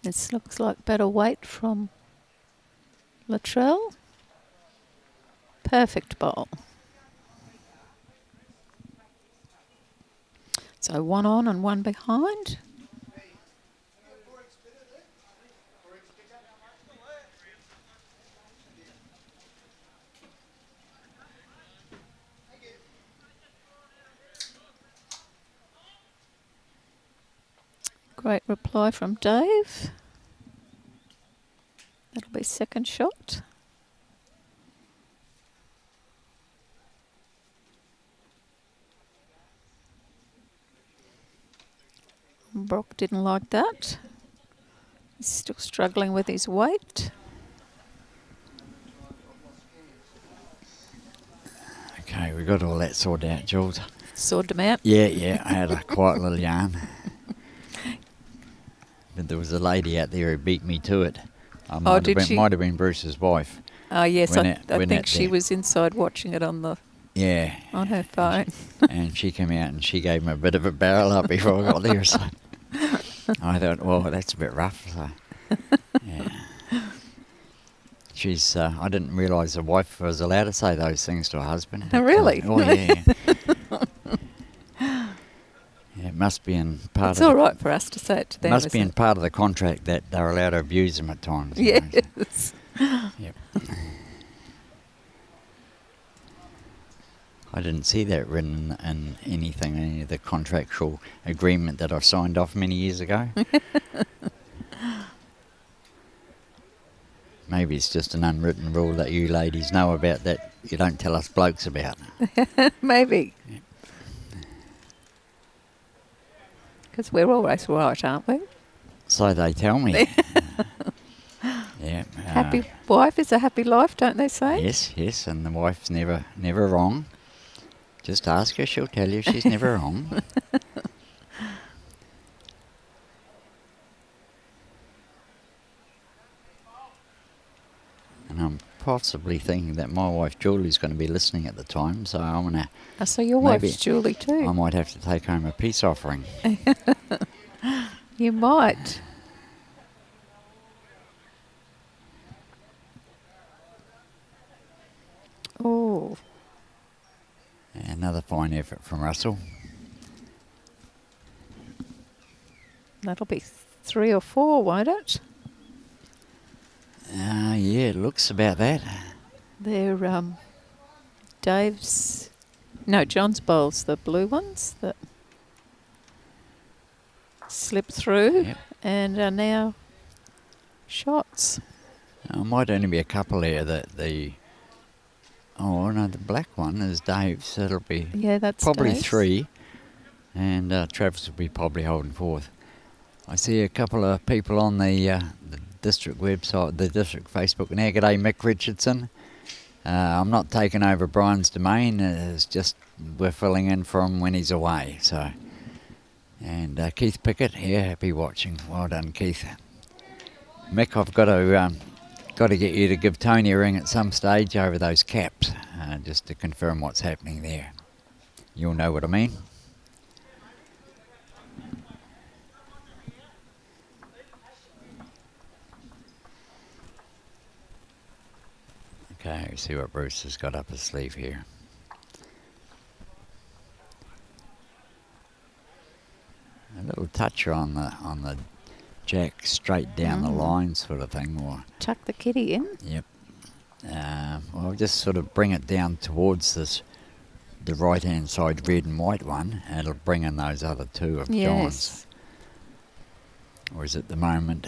This looks like better weight from Latrell. Perfect bowl. So 1 on and 1 behind. Great reply from Dave. That'll be second shot. Brock didn't like that. He's still struggling with his weight. Okay, we got all that sorted out, Jules. Sorted them out. Yeah, I had a quiet little yarn. But there was a lady out there who beat me to it. Did she? Might have been Bruce's wife. Oh, yes, I think she there. was inside watching it on her phone. And she came out and she gave him a bit of a barrel up before I got there. So I thought, well, that's a bit rough. So, yeah. She's. I didn't realise the wife was allowed to say those things to her husband. Really? Oh, yeah. Yeah, it must be in part It's of all right for us to say it to them. Must be in part of the contract that they're allowed to abuse them at times. Yes. Yep. I didn't see that written in anything, any of the contractual agreement that I signed off many years ago. Maybe it's just an unwritten rule that you ladies know about that you don't tell us blokes about. Maybe. Yep. Because we're always right, aren't we? So they tell me. Yeah. Happy wife is a happy life, don't they say? Yes, and the wife's never wrong. Just ask her, she'll tell you she's never wrong. And I'm possibly thinking that my wife Julie's going to be listening at the time, so I'm going to... So your wife's Julie too? I might have to take home a peace offering. You might. Oh. Another fine effort from Russell. That'll be 3 or 4, won't it? Yeah, it looks about that. They're John's bowls, the blue ones that slip through and are now shots. Might only be a couple there that the... Oh, no, the black one is Dave's, so it'll be that's probably Dave's. 3, and Travis will be probably holding 4th. I see a couple of people on the district website, the district Facebook now. G'day, Mick Richardson. I'm not taking over Brian's domain, it's just we're filling in for him when he's away. So, and Keith Pickett here, happy watching. Well done, Keith. Mick, I've got to get you to give Tony a ring at some stage over those caps, just to confirm what's happening there. You'll know what I mean. Okay, see what Bruce has got up his sleeve here. A little toucher on the jack straight down the line sort of thing, or Tuck the kitty in. Yep. Well, just sort of bring it down towards the right hand side red and white one, and it'll bring in those other 2 of John's. Whereas at the moment,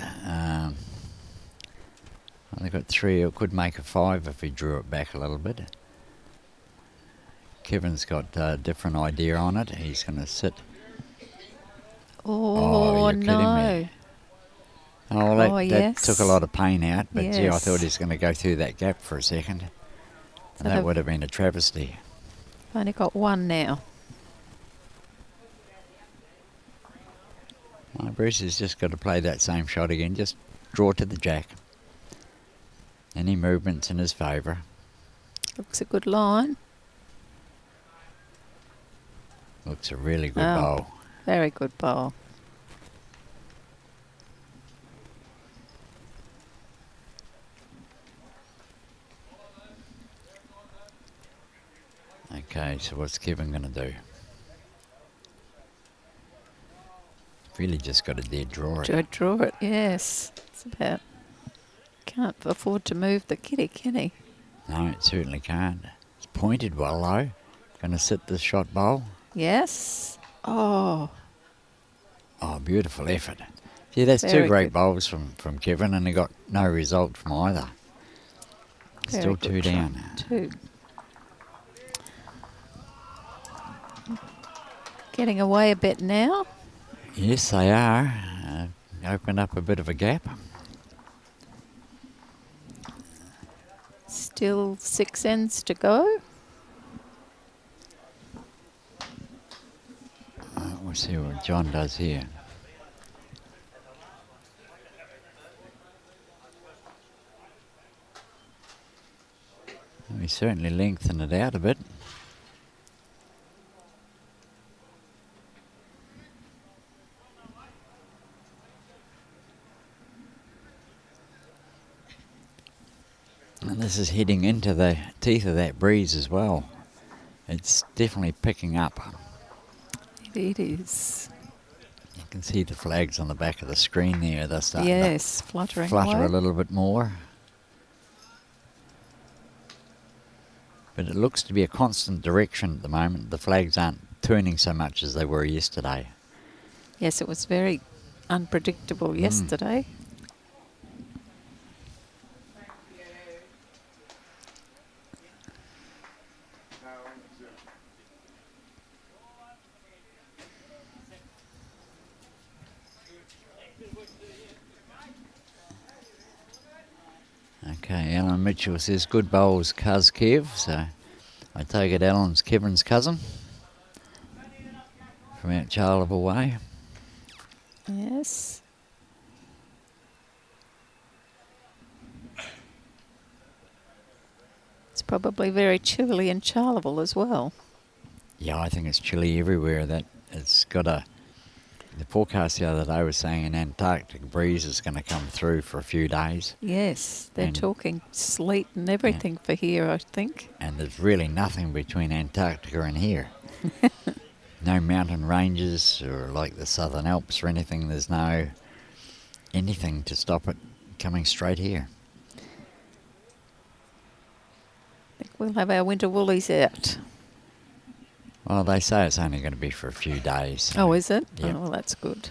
they've got 3. It could make a 5 if he drew it back a little bit. Kevin's got a different idea on it. He's going to sit. Oh, you're kidding me. Oh, that took a lot of pain out, but I thought he was going to go through that gap for a second. So that would have been a travesty. Only got 1 now. Well, Bruce has just got to play that same shot again, just draw to the jack. Any movements in his favour. Looks a good line. Looks a really good bowl. Very good bowl. Okay, so what's Kevin going to do? Really just got to dead draw it. Draw it, yes. It's about... Can't afford to move the kitty, can he? No, it certainly can't. It's pointed well, though. Going to sit the shot bowl. Yes. Oh. Oh, beautiful effort. Yeah, that's Very 2 great good. bowls from Kevin, and he got no result from either. Very Still good 2 try. down. 2. Getting away a bit now. Yes, they are. Opened up a bit of a gap. Still 6 ends to go. We'll see what John does here. We certainly lengthen it out a bit. And this is heading into the teeth of that breeze as well. It's definitely picking up. It is. You can see the flags on the back of the screen there. They're starting Yes, to fluttering flutter away. a little bit more. But it looks to be a constant direction at the moment. The flags aren't turning so much as they were yesterday. Yes, it was very unpredictable yesterday. Okay, Alan Mitchell says, good bowls, Cuz Kev. So I take it Alan's Kevin's cousin from out Charleville way. Yes. It's probably very chilly in Charleville as well. Yeah, I think it's chilly everywhere. That it's got a... The forecast the other day was saying an Antarctic breeze is going to come through for a few days. Yes, they're And- talking sleet and everything for here, I think. And there's really nothing between Antarctica and here. No mountain ranges or like the Southern Alps or anything. There's no anything to stop it coming straight here. I think we'll have our winter woolies out. Well, they say it's only going to be for a few days. So Oh, is it? Yep. Oh, well, that's good.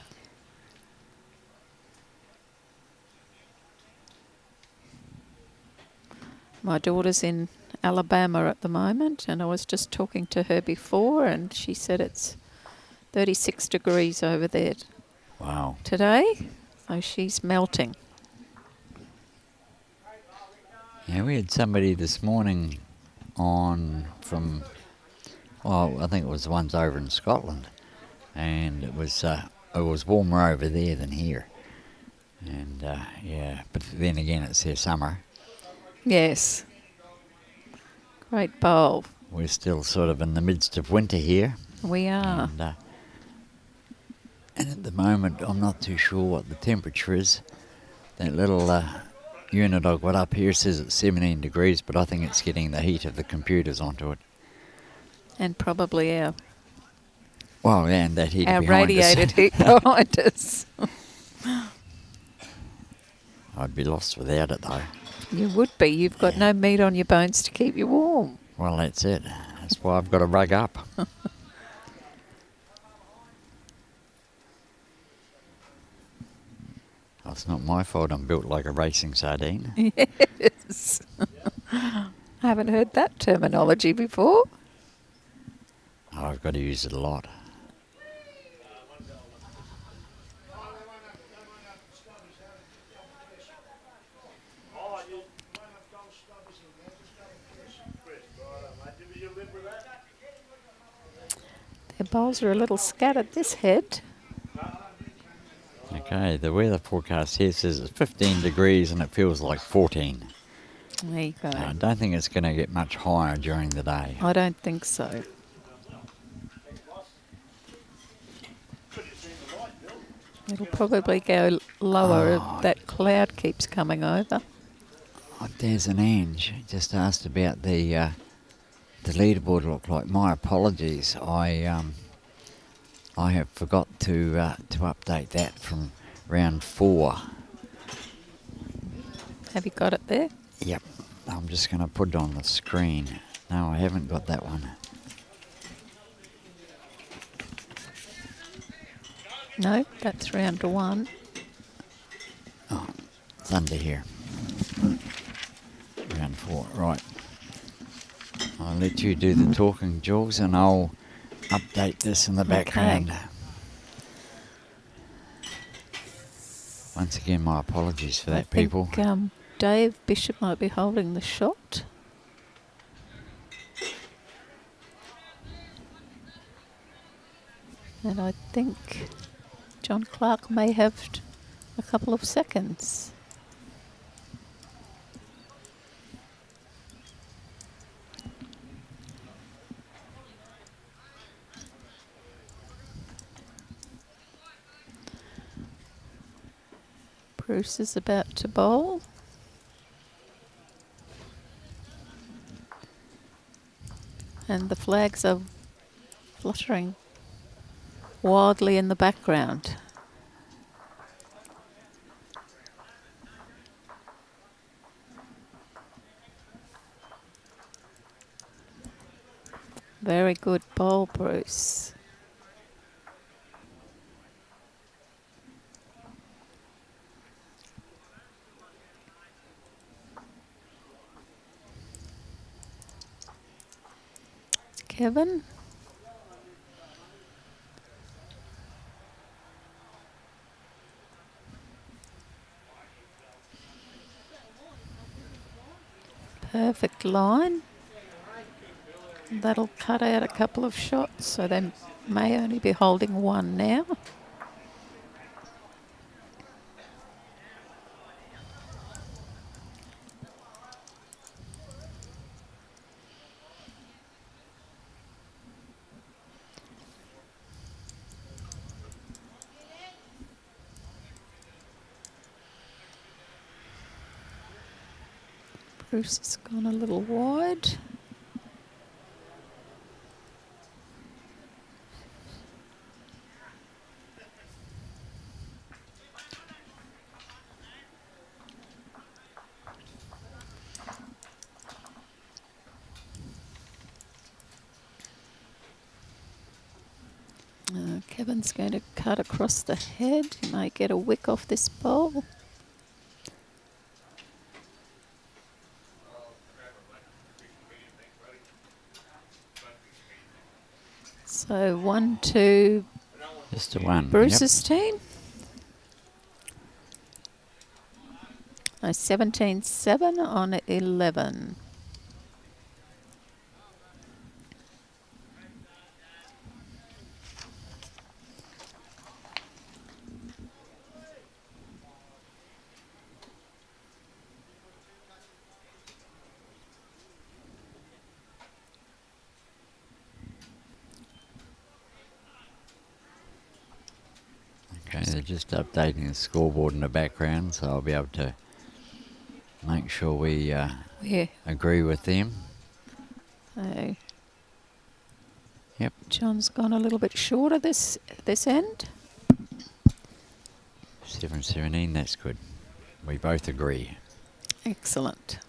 My daughter's in Alabama at the moment, and I was just talking to her before, and she said it's 36 degrees over there Wow. today, so she's melting. Yeah, we had somebody this morning on from, well, I think it was the ones over in Scotland, and it was warmer over there than here. And yeah, but then again, it's their summer. Yes. Great bowl. We're still sort of in the midst of winter here. We are. And at the moment, I'm not too sure what the temperature is. That little unit I've got up here says it's 17 degrees, but I think it's getting the heat of the computers onto it. And probably our And that heat behind radiated us. heat behind us. I'd be lost without it, though. You would be. You've got no meat on your bones to keep you warm. Well, that's it. That's why I've got to rug up. Well, it's not my fault I'm built like a racing sardine. Yes. I haven't heard that terminology before. I've got to use it a lot. Their bowls are a little scattered this head. Okay, the weather forecast here says it's 15 degrees and it feels like 14. There you go. I don't think it's going to get much higher during the day. I don't think so. It'll probably go lower if that cloud keeps coming over. Oh, there's an Ange just asked about the leaderboard look like. My apologies. I have forgot to update that from round 4. Have you got it there? Yep. I'm just going to put it on the screen. No, I haven't got that one. No, that's round 1. Oh, it's under here. Round 4, right. I'll let you do the talking, Jules, and I'll update this in the background. Once again, my apologies for that, I think, people. Dave Bishop might be holding the shot. And I think John Clark may have a couple of seconds. Bruce is about to bowl. And the flags are fluttering wildly in the background. Very good bowl, Bruce. Kevin. Perfect line. That'll cut out a couple of shots, so they may only be holding one now. Bruce has gone a little wide. Kevin's going to cut across the head. He may get a wick off this bowl. So 1-2 Just a one. Bruce's team. 17-7 on 11. Okay, they're just updating the scoreboard in the background, so I'll be able to make sure we agree with them. So Yep. John's gone a little bit short of this end. 7-17, that's good. We both agree. Excellent.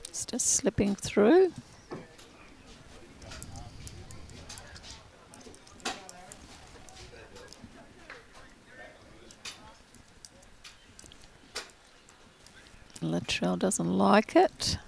It's just slipping through. Latrell doesn't like it.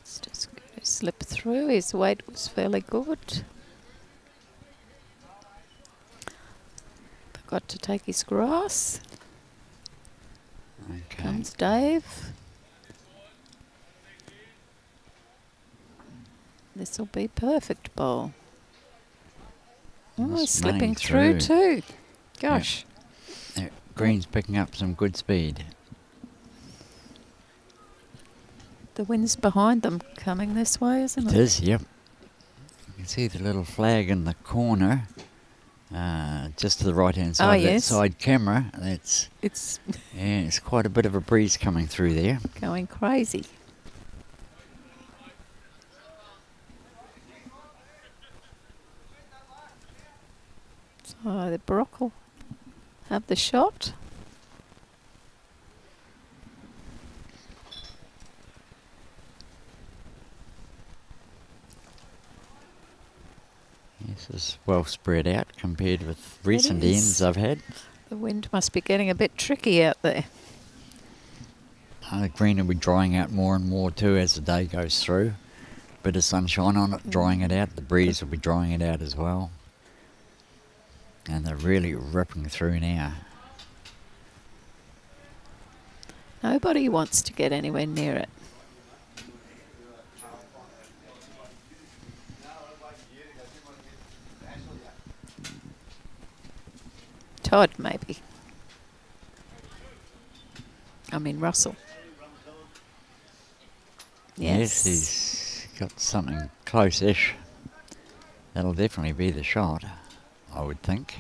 It's just going to slip through. His weight was fairly good. Forgot to take his grass. Okay. Comes Dave. This will be perfect bowl. Oh, It's he's slipping running through through. too. Gosh. Green's picking up some good speed. The wind's behind them coming this way, isn't It it? is, yep. You can see the little flag in the corner. Just to the right-hand side of that yes. side camera. It's Yeah, it's quite a bit of a breeze coming through there. going crazy. So the Brock will have the shot. This is well spread out compared with recent ends I've had. The wind must be getting a bit tricky out there. The green will be drying out more and more too as the day goes through. Bit of sunshine on it, drying it out. The breeze will be drying it out as well. And they're really ripping through now. Nobody wants to get anywhere near it. Todd, maybe. I mean, Russell. Yes, he's got something close-ish. That'll definitely be the shot, I would think.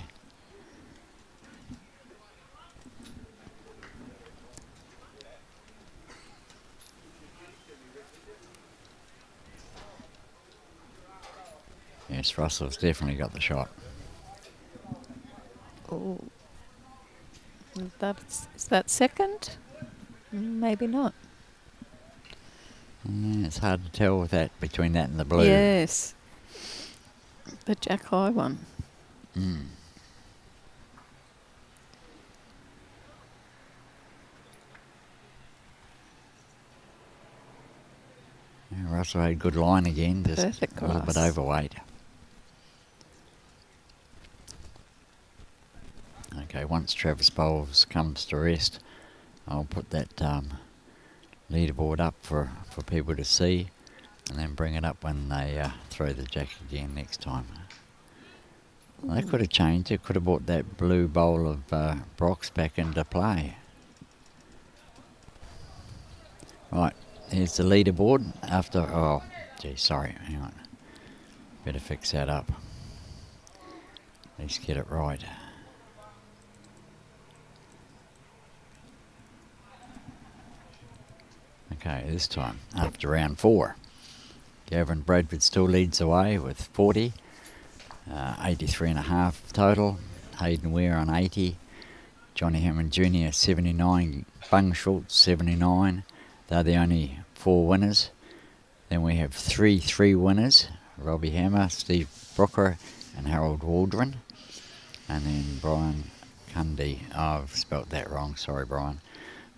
Yes, Russell's definitely got the shot. Oh, is that second? Maybe not. Yeah, it's hard to tell with that, between that and the blue. Yes. The Jack High one. Mm. Yeah, Russell had good line again, just Perfect a little bit grass. overweight. Okay, once Travis Bowles comes to rest, I'll put that leaderboard up for people to see, and then bring it up when they throw the jack again next time. Well, they could have changed. They could have brought that blue bowl of Brock's back into play. Right, here's the leaderboard after... Oh, gee, sorry, hang on. Better fix that up. At least get it right. Okay, this time, after round 4, Gavin Bradford still leads the way with 40, 83.5 total. Hayden Ware on 80, Johnny Hammond Jr. 79, Bung Schultz 79. They're the only 4 winners. Then we have 3 winners, Robbie Hammer, Steve Brooker and Harold Waldron. And then Brian Cundy, I've spelt that wrong, sorry Brian,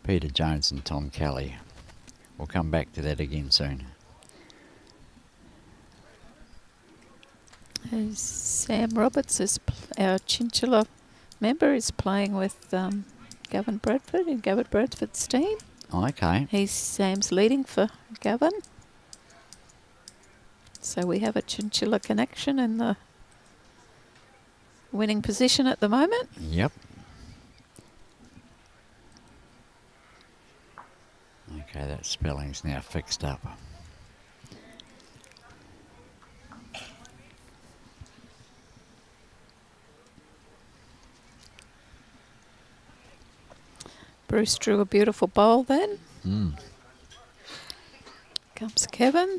Peter Jones and Tom Kelly. We'll come back to that again soon. Sam Roberts, our Chinchilla member, is playing with Gavin Bradford in Gavin Bradford's team. Okay. Sam's leading for Gavin. So we have a Chinchilla connection in the winning position at the moment. Yep. Okay, that spelling's now fixed up. Bruce drew a beautiful bowl then. Mm. Comes Kevin.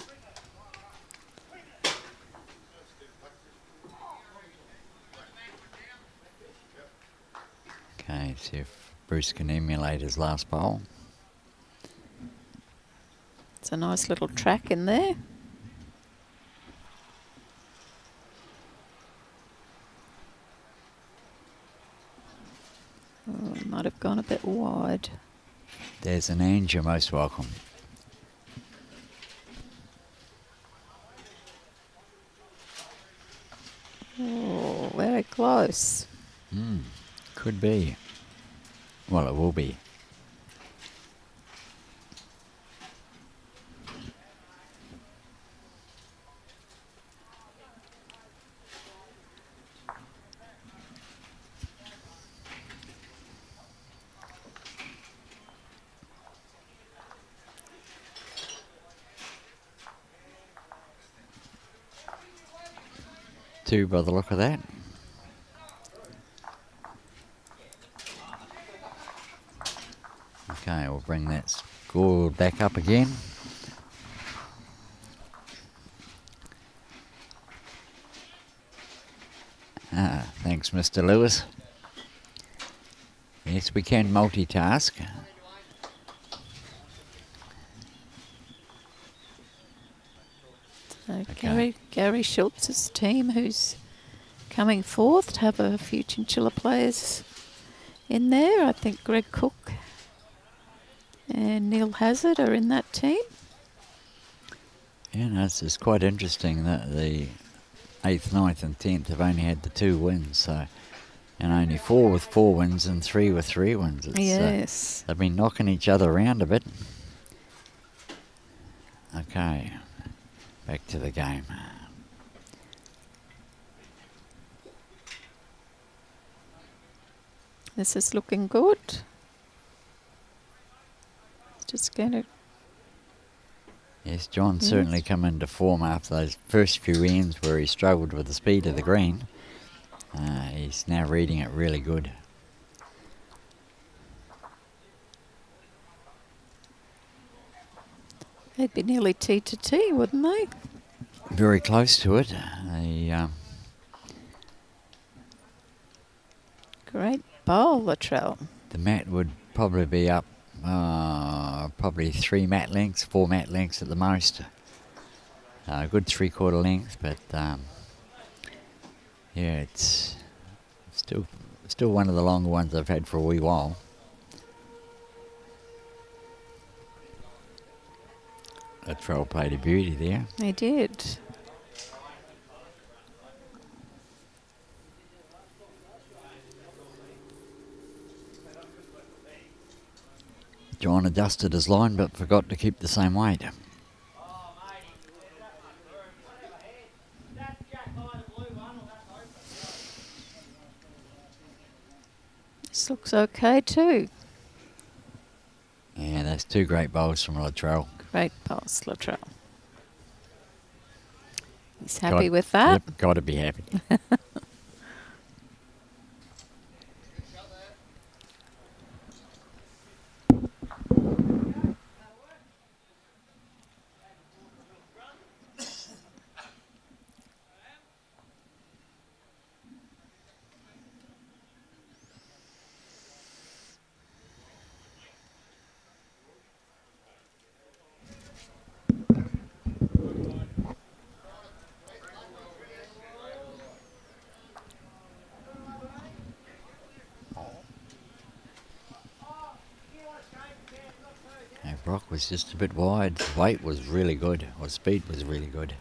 Okay, see if Bruce can emulate his last bowl. It's a nice little track in there. Oh, might have gone a bit wide. There's an Ange, you're most welcome. Oh, very close. Could be. Well, it will be. Two by the look of that. we'll bring that score back up again. Thanks, Mr. Lewis. Yes, we can multitask. So Gary Schultz's team, who's coming fourth, to have a few Chinchilla players in there. I think Greg Cook and Neil Hazard are in that team. Yeah, no, it's quite interesting that the 8th, 9th and 10th have only had the 2 wins, so, and only 4 with 4 wins and 3 with 3 wins. It's, yes. They've been knocking each other around a bit. Okay, back to the game. This is looking good. Just going to... Yes, John's certainly come into form after those first few ends where he struggled with the speed of the green. He's now reading it really good. They'd be nearly T to T, wouldn't they? Very close to it. Great bowl, Latrell. The mat would probably be up probably 3 mat lengths, 4 mat lengths at the most. A good 3/4 length, but yeah, it's still one of the longer ones I've had for a wee while. Latrell played a beauty there. They did. John adjusted his line but forgot to keep the same weight. This looks okay too. Yeah, that's 2 great bowls from Latrell. Great bowls, Latrell. He's happy with that. Yep, got to be happy. Brock was just a bit wide. Weight was really good, or speed was really good.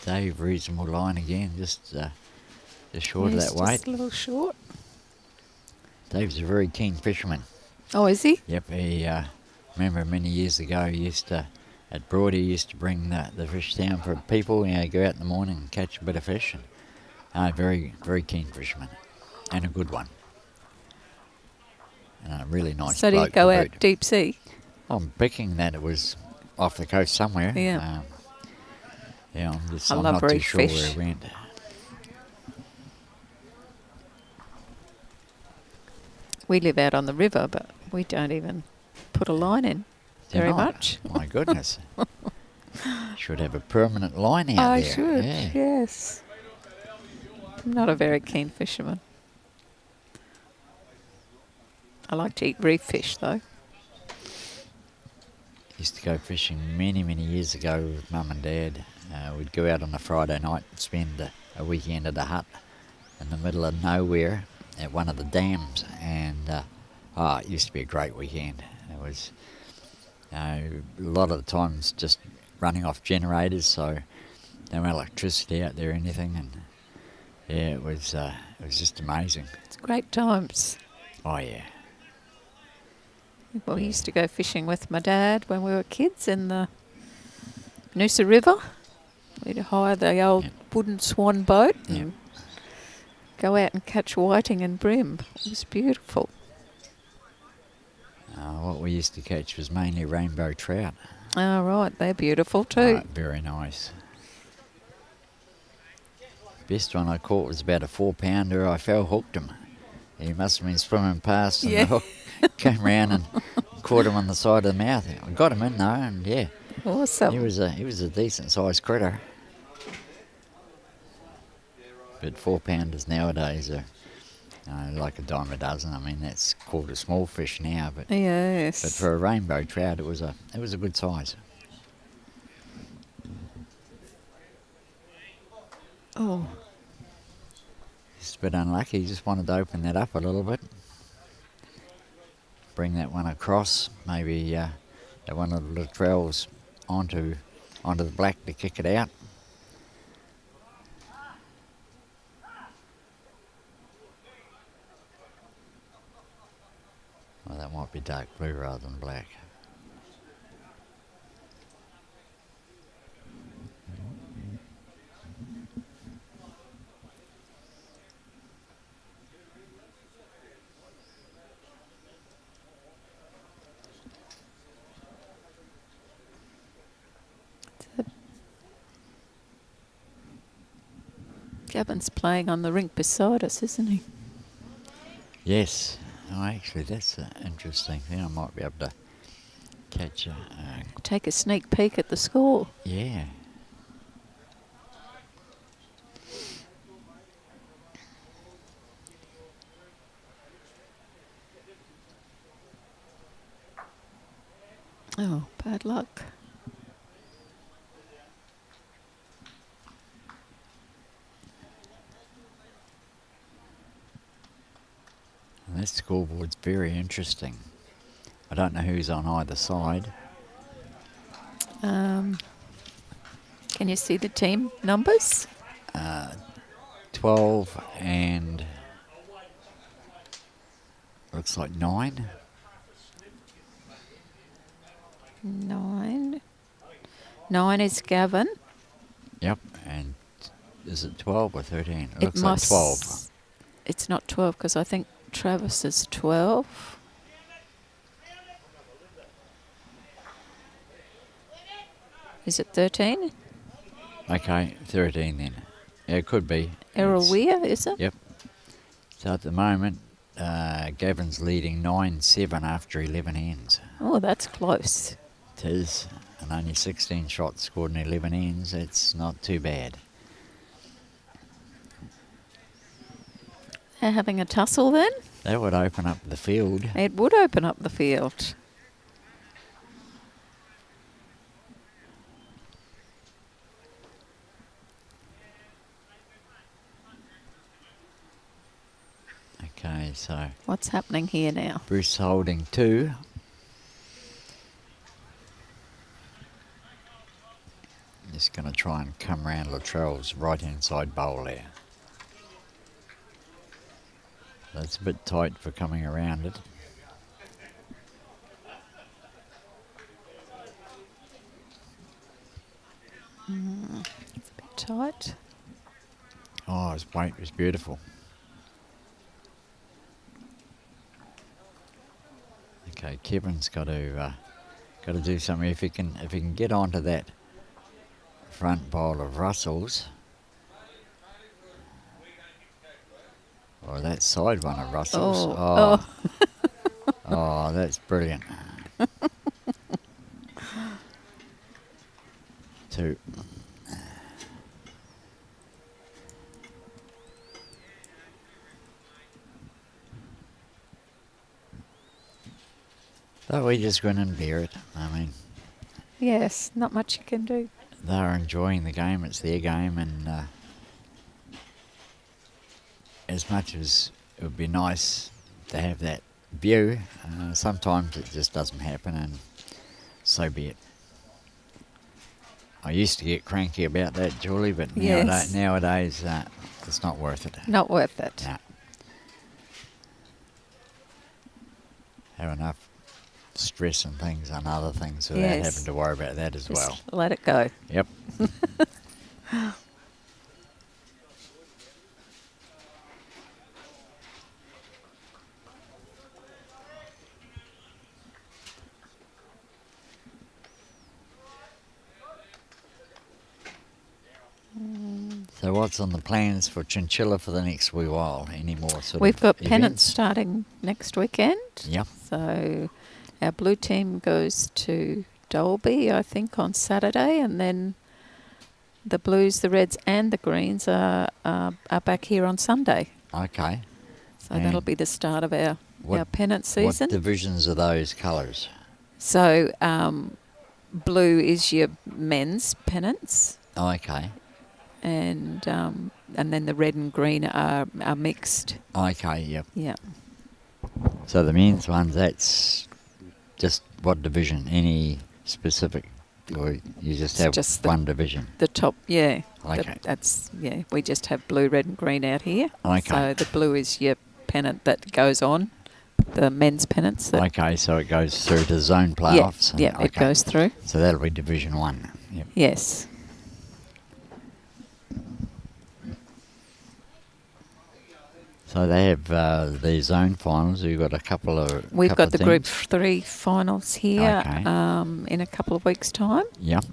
Dave, reasonable line again, just short of that weight. Just a little short. Dave's a very keen fisherman. Oh, is he? Yep, he remember many years ago he used to, at Broad, he used to bring the fish down for people, go out in the morning and catch a bit of fish. And very, very keen fisherman, and a good one. And a really nice So do you bloke go to out boot. deep sea? I'm picking that it was off the coast somewhere. Yeah. I'm love not too reef sure where fish. it went. We live out on the river, but we don't even put a line in very much. My goodness. Should have a permanent line out I there. should, Yeah. yes. I'm not a very keen fisherman. I like to eat reef fish, though. Used to go fishing many, many years ago with Mum and Dad. We'd go out on a Friday night and spend a weekend at a hut in the middle of nowhere at one of the dams. And it used to be a great weekend. It was a lot of the times just running off generators, so no electricity out there or anything. And yeah, it was just amazing. It's great times. Oh yeah. Well, we used to go fishing with my dad when we were kids in the Noosa River. We'd hire the old wooden swan boat and go out and catch whiting and bream. It was beautiful. What we used to catch was mainly rainbow trout. Oh, right. They're beautiful too. Right, very nice. Best one I caught was about a 4-pounder. I fell hooked him. He must have been swimming past and Yeah. the hook came around and caught him on the side of the mouth. I got him in though, and yeah, Awesome. he was a decent sized critter. But 4-pounders nowadays are like a dime a dozen. I mean, that's called a small fish now, but Yes. for a rainbow trout, it was a good size. Oh, Just a bit unlucky. Just wanted to open that up a little bit. Bring that one across. Maybe that one of the Latrells onto the black to kick it out. Well, that might be dark blue rather than black. Gavin's playing on the rink beside us, isn't he? Yes. Oh, actually, that's an interesting thing. I might be able to catch a... Take a sneak peek at the score. yeah. Oh, bad luck. And this scoreboard's very interesting. I don't know who's on either side. Can you see the team numbers? 12 and... looks like 9. 9. 9 is Gavin. Yep, and is it 12 or 13? It It looks like must- 12. It's not 12 because I think Travis is 12. Is it 13? Okay, 13 then. Yeah, it could be. Errol It's- Weir, is it? Yep. So at the moment, Gavin's leading 9-7 after 11 ends. Oh, that's close. It is, and only 16 shots scored in 11 ends. It's not too bad. They're having a tussle then? That would open up the field. It would open up the field. Okay, so What's happening here now? Bruce holding 2. Just going to try and come round Latrell's right-hand side bowl there. That's a bit tight for coming around it. It's a bit tight. Oh, his weight was beautiful. Okay, Kevin's got to do something. If he can get onto that front bowl of Russell's, or that side one of Russell's. Oh. Oh, that's brilliant. 2. But we just grin and bear it. I mean, Yes, not much you can do. they're enjoying the game. It's their game, and as much as it would be nice to have that view, sometimes it just doesn't happen, and so be it. I used to get cranky about that, Julie, but Yes. nowadays it's not worth it. Not worth it. No. Have enough stress and things and other things without Yes. having to worry about that as Just well. let it go. Yep. So what's on the plans for Chinchilla for the next wee while? Any more sort We've of got events? pennants starting next weekend. Yep. So our blue team goes to Dolby, I think, on Saturday, and then the blues, the reds and the greens are back here on Sunday. Okay. So And that'll be the start of our pennant What season. divisions are those colours? So blue is your men's pennants, Oh, okay. and then the red and green are mixed. Okay, yep. Yeah. So the men's ones, that's just what division? Any specific, or you just It's have just one division? The top, yeah. Okay. We just have blue, red and green out here. Okay. So the blue is your pennant that goes on, the men's pennants. Okay, so it goes through to zone playoffs. Yeah, it goes through. So that'll be Division 1. Yep. Yes. So they have the zone finals. You've got a couple of. We've couple got the of Group teams. 3 finals here Okay. in a couple of weeks' time. Yep.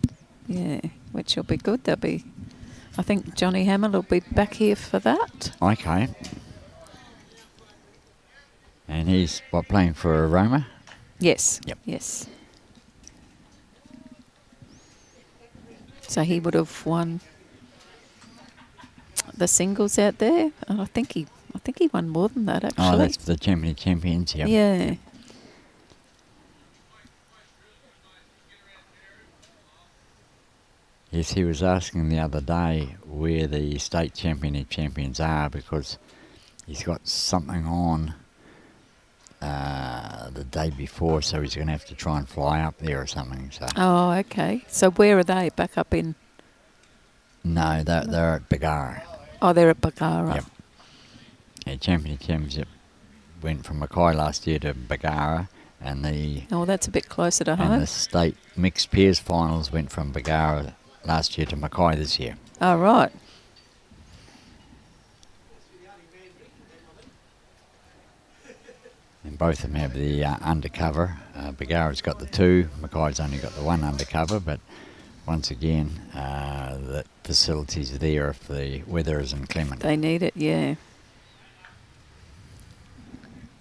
Yeah, which will be good. I think Johnny Hamill will be back here for that. Okay. And he's playing for Roma? Yes. Yep. Yes. So he would have won the singles out there, and I think he won more than that actually. Oh, that's the champions, yep. Yeah. Yes, he was asking the other day where the state champions are, because he's got something on the day before, so he's going to have to try and fly up there or something. So Oh, okay. So where are they? Back up in? no, they're at Bagara. Oh, they're at Bagara. Yep. The championship went from Maguire last year to Bagara, and Oh, that's a bit closer to home. the state mixed pairs finals went from Bagara last year to Mackay this year. Oh, right. And both of them have the undercover. Bagara's got the 2, Mackay's only got the 1 undercover, but once again, the facilities are there if the weather is inclement. They need it, yeah.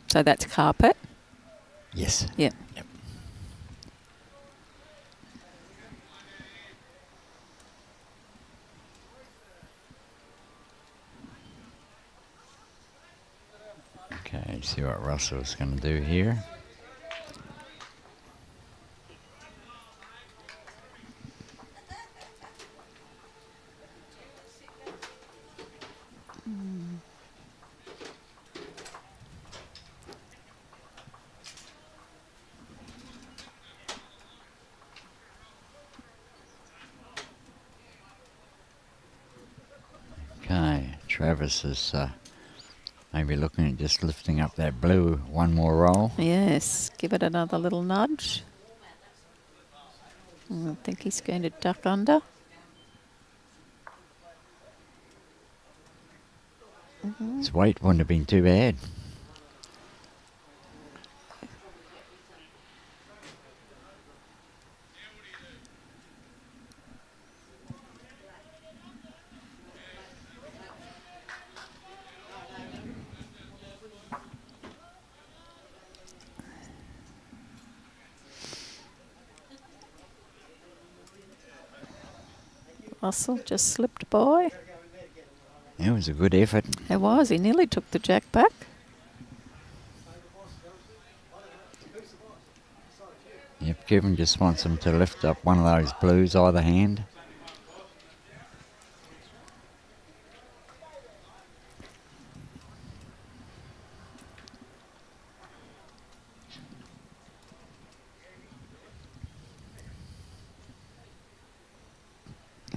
So that's carpet? Yes. Yep. Yep. Okay, see what Russell's going to do here. Okay, Travis is maybe looking at just lifting up that blue one more roll. Yes. Give it another little nudge. I think he's going to duck under. His weight wouldn't have been too bad. Russell just slipped by. It was a good effort. It was. He nearly took the jack back. Yep, Kevin just wants him to lift up one of those blues either hand.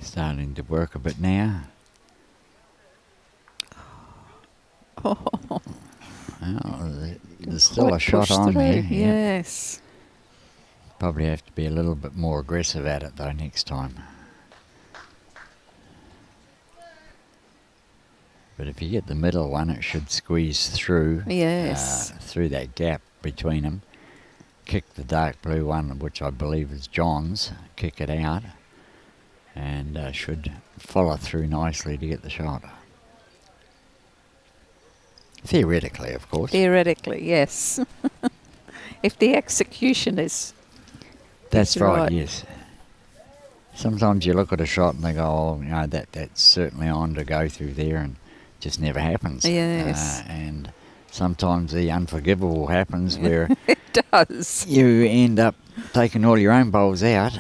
Starting to work a bit now. Oh, Well, there's still a quite shot pushed on through, there. Yeah. Yes. Probably have to be a little bit more aggressive at it though next time. But if you get the middle one, it should squeeze through. Yes. Through that gap between them. Kick the dark blue one, which I believe is John's. Kick it out. and should follow through nicely to get the shot. Theoretically, of course. Theoretically, yes. If the execution is That's right, right. yes. Sometimes you look at a shot and they go, oh, you know, that's certainly on to go through there, and it just never happens. Yes. And sometimes the unforgivable happens where It does. you end up taking all your own bowls out,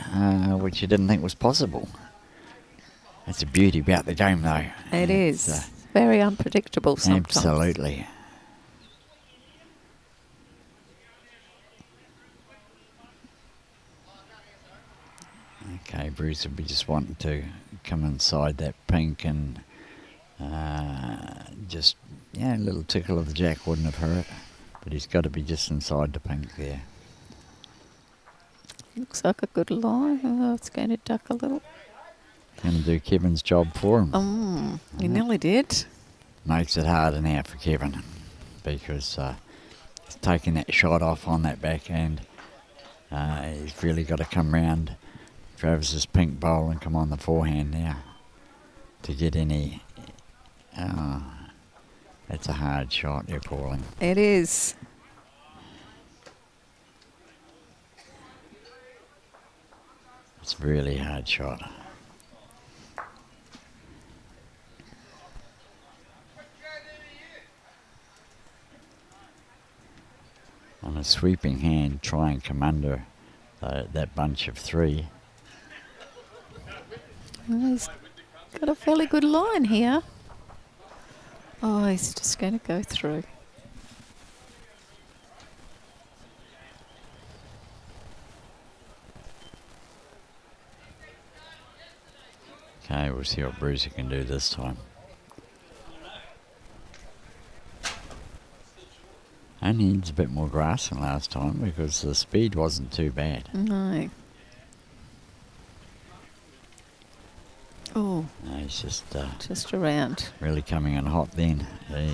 which you didn't think was possible. That's the beauty about the game, though. It It's, is. Very unpredictable sometimes. Absolutely. Okay, Bruce will be just wanting to come inside that pink and just, a little tickle of the jack wouldn't have hurt. But he's got to be just inside the pink there. Looks like a good line. Oh, it's going to duck a little. Going to do Kevin's job for him. He nearly did. Makes it harder now for Kevin because he's taking that shot off on that backhand. He's really got to come round Travis's pink bowl and come on the forehand now to get any. That's a hard shot you're calling. It is. It's a really hard shot. On a sweeping hand, try and come under that bunch of three. Well, he's got a fairly good line here. Oh, he's just going to go through. Okay, we'll see what Brucey can do this time. Only needs a bit more grass than last time because the speed wasn't too bad. No. Oh, No, he's just around. really coming in hot then. He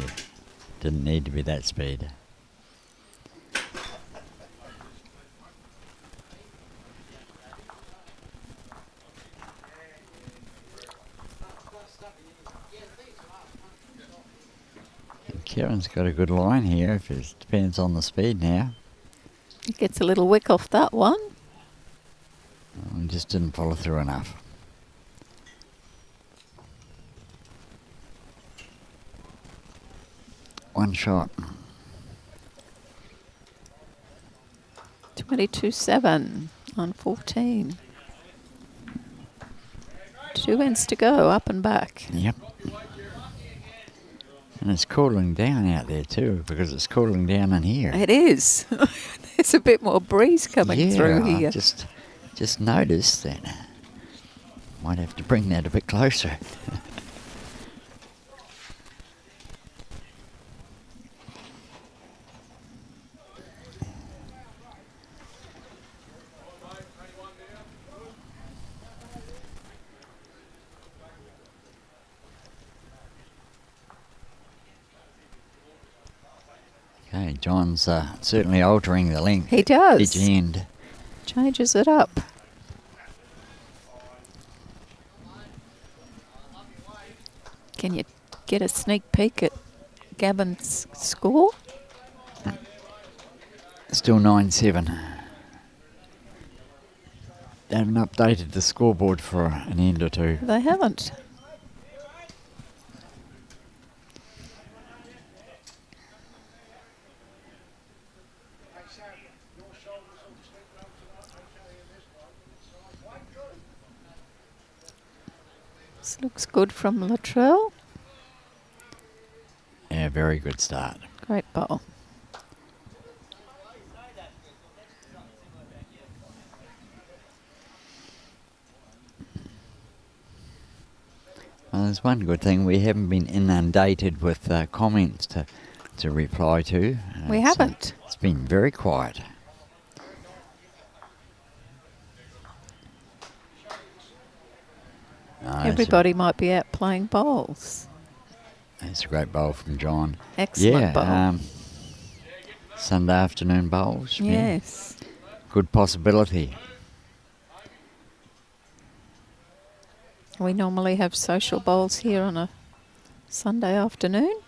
didn't need to be that speed. Kevin's got a good line here. If it depends on the speed now. He gets a little wick off that one. Just didn't follow through enough. One shot. 22-7 on 14. 2 ends to go, up and back. Yep. And it's cooling down out there too, because it's cooling down in here. It is. There's a bit more breeze coming through I here. just noticed that. Might have to bring that a bit closer. Okay, John's certainly altering the length. He does. Each end. Changes it up. Can you get a sneak peek at Gavin's score? Still 9-7. They haven't updated the scoreboard for an end or two. They haven't. This looks good from Latrell. Yeah, very good start. Great bowl. Well, there's one good thing. We haven't been inundated with comments to reply to. We haven't. It's been very quiet. Everybody might be out playing bowls. That's a great bowl from John. Excellent bowl. Sunday afternoon bowls. Yes. Good possibility. We normally have social bowls here on a Sunday afternoon,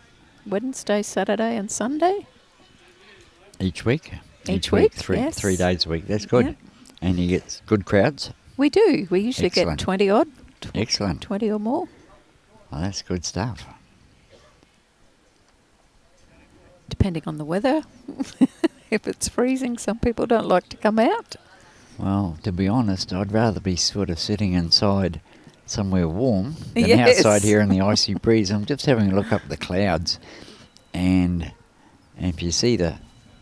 Wednesday, Saturday and Sunday. Each week? Each week, three, yes. 3 days a week. That's good. Yep. And you get good crowds? We do. We usually Excellent. get 20 odd. Excellent. 20 or more. Well, that's good stuff. Depending on the weather. If it's freezing, some people don't like to come out. Well, to be honest, I'd rather be sort of sitting inside somewhere warm than Yes. outside here in the icy breeze. I'm just having a look up at the clouds, and if you see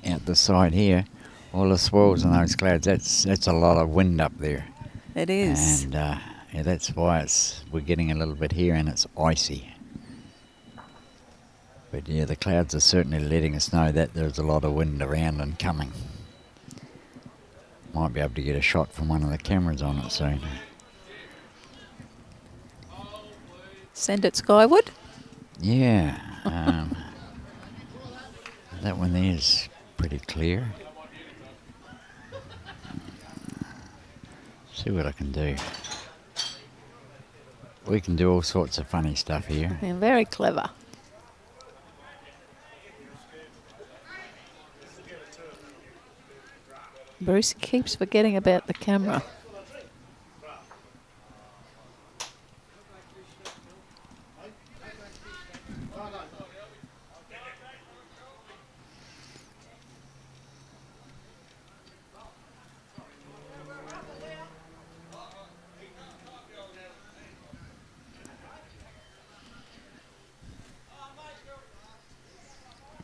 out the side here, all the swirls in those clouds, that's a lot of wind up there. It is. And yeah, that's why we're getting a little bit here and it's icy. But yeah, the clouds are certainly letting us know that there's a lot of wind around and coming. Might be able to get a shot from one of the cameras on it soon. Send it skyward. Yeah. That one there is pretty clear. See what I can do. We can do all sorts of funny stuff here. And very clever. Bruce keeps forgetting about the camera.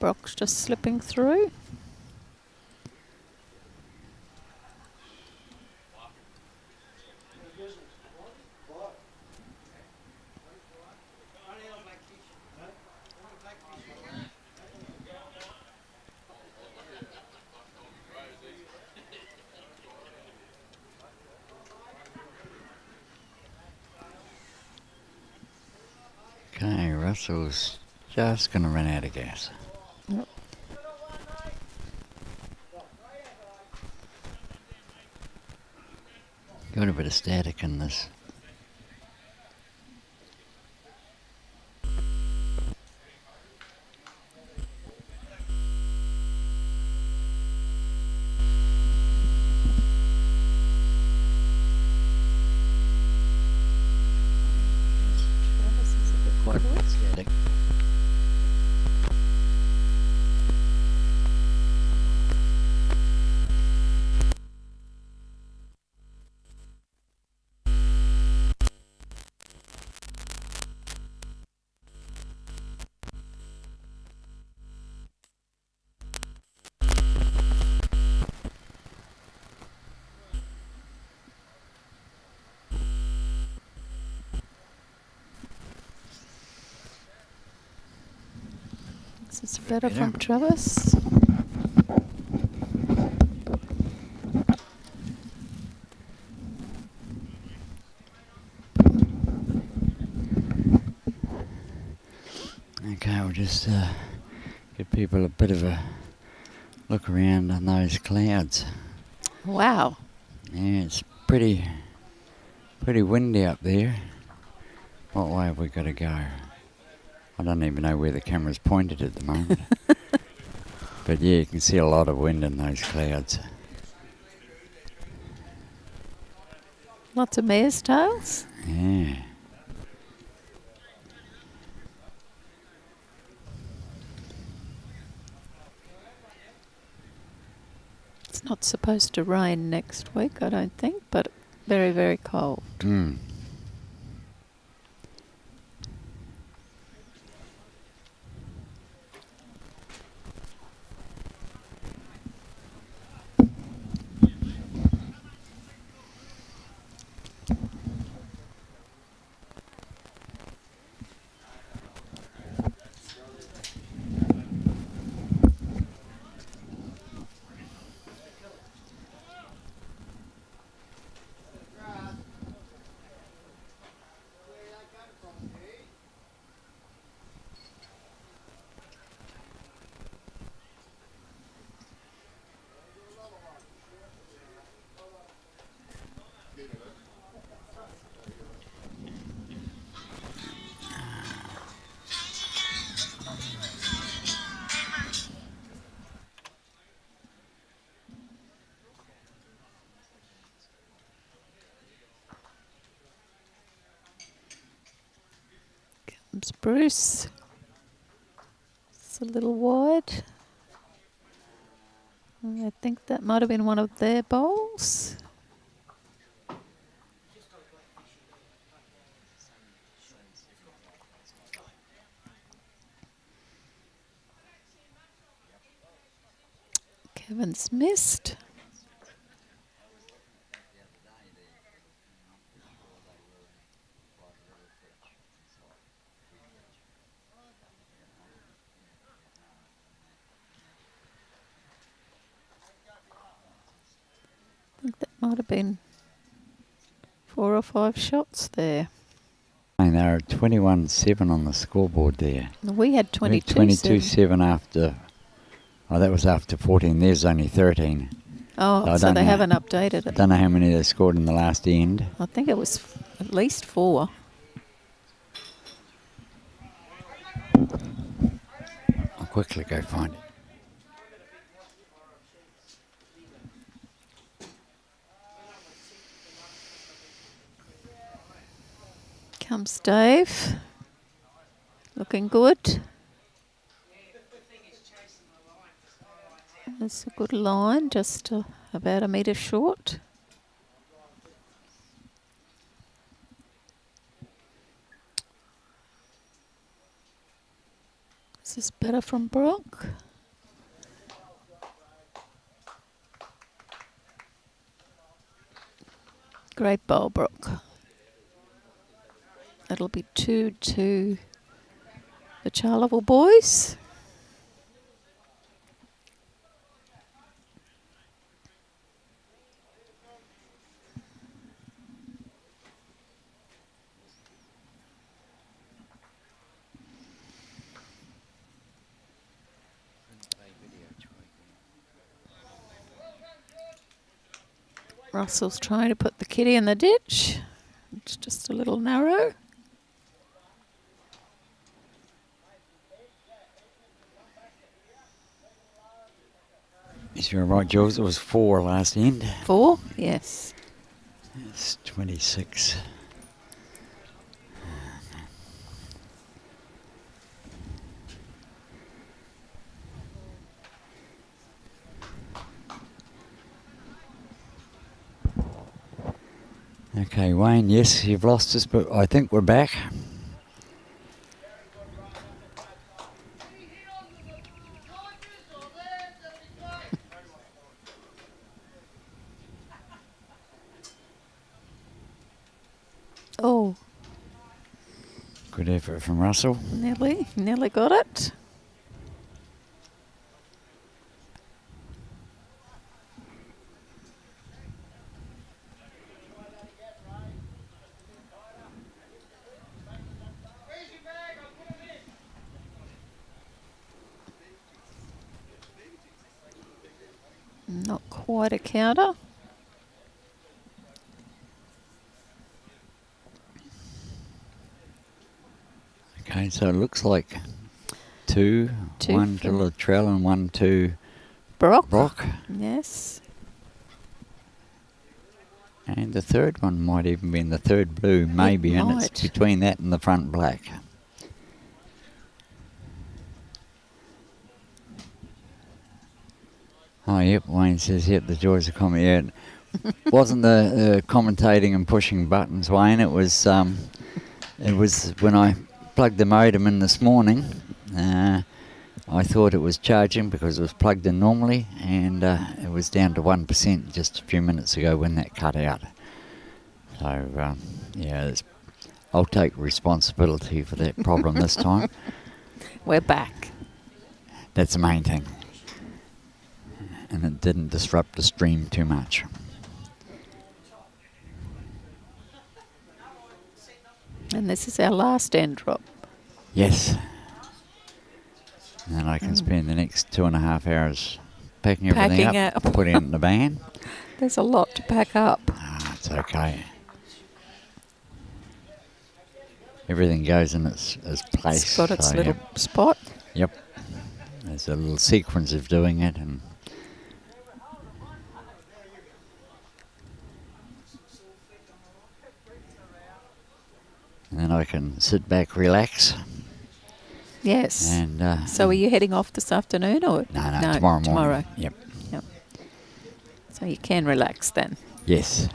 Brock's just slipping through. Okay, Russell's just going to run out of gas. Yep. Got a bit of static in this. Static. This is better from Travis. Okay, we'll just give people a bit of a look around on those clouds. Wow. Yeah, it's pretty windy up there. What way have we got to go? I don't even know where the camera's pointed at the moment. But yeah, you can see a lot of wind in those clouds. Lots of mare's tails. Yeah. It's not supposed to rain next week, I don't think, but very, very cold. Mm. some spruce. It's a little wide. I think that might have been one of their bowls. Kevin's missed. I think that might have been 4 or 5 shots there. And they were 21-7 on the scoreboard there. We had 22. 22-7 after. Oh, that was after 14. There's only 13. Oh, so they haven't updated I it. don't know how many they scored in the last end. I think it was at least 4. I'll quickly go find it. Comes Dave. Looking good. That's a good line, just about a metre short. This is better from Brock. Great bowl, Brock. That'll be 2 to the Charleville boys. Russell's trying to put the kitty in the ditch. It's just a little narrow. Is you right, Jules? It was 4 last end. 4? Yes. It's 26. Okay, Wayne, yes, you've lost us, but I think we're back. Oh, Good effort from Russell. nearly got it. Not quite a counter. Okay, so it looks like 2, Two 1 to from Latrell and 1 to Brock. Brock. Yes. And the third one might even be in the third blue, maybe, and might. it's between that and the front black. Oh, yep, Wayne says, yep, the joys of comedy. Yeah, it wasn't the commentating and pushing buttons, Wayne. It was when I plugged the modem in this morning. I thought it was charging because it was plugged in normally, and it was down to 1% just a few minutes ago when that cut out. So, yeah, I'll take responsibility for that problem this time. We're back. That's the main thing. And it didn't disrupt the stream too much. And this is our last end drop. Yes. And then I can spend the next 2.5 hours packing everything up, putting it in the van. There's a lot to pack up. Ah, it's okay. Everything goes in its place. It's got its so, little yep. spot. Yep. There's a little sequence of doing it, and then and I can sit back, relax. Yes. And So are you heading off this afternoon or? No, tomorrow morning. Tomorrow. Yep. So you can relax then. Yes.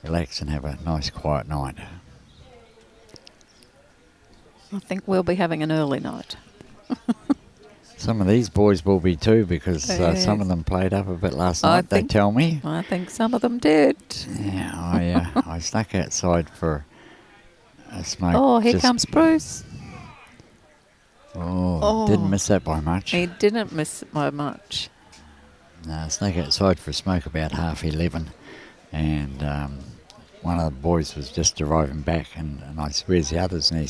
Relax and have a nice quiet night. I think we'll be having an early night. Some of these boys will be too, because some of them played up a bit last night, they tell me. I think some of them did. Yeah, I snuck outside for a smoke. Oh, here comes Bruce. Oh, didn't miss that by much. He didn't miss it by much. No, I snuck outside for a smoke about 11:30, and one of the boys was just arriving back, and I said, "Where's the others?" And he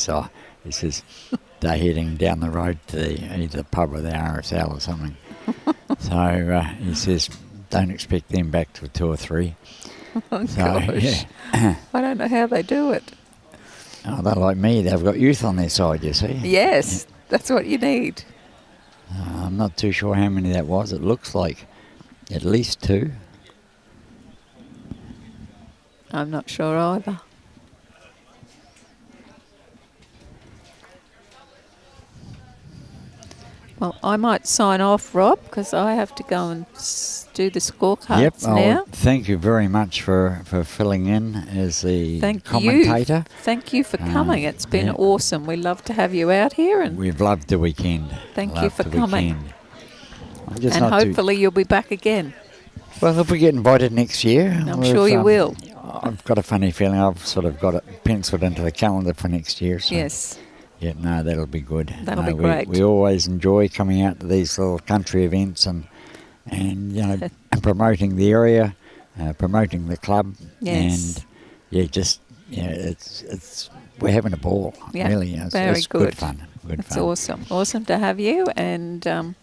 says, they're heading down the road to either the pub or the RSL or something. So he says, don't expect them back till 2 or 3. Oh, so, gosh. Yeah. I don't know how they do it. Oh, they're like me. They've got youth on their side, you see. Yes, that's what you need. I'm not too sure how many that was. It looks like at least 2. I'm not sure either. Well, I might sign off, Rob, because I have to go and do the scorecards now. Thank you very much for filling in as the commentator. Thank you for coming. It's been awesome. We love to have you out here. And we've loved the weekend. Thank you for coming. And hopefully you'll be back again. Well, if we get invited next year. I'm sure you will. I've got a funny feeling I've sort of got it penciled into the calendar for next year. So. Yes. Yeah, no, that'll be good. That'll be great. We always enjoy coming out to these little country events and and promoting the area, promoting the club. Yes. And it's we're having a ball. Yeah, really. It's good fun. It's awesome. Awesome to have you, and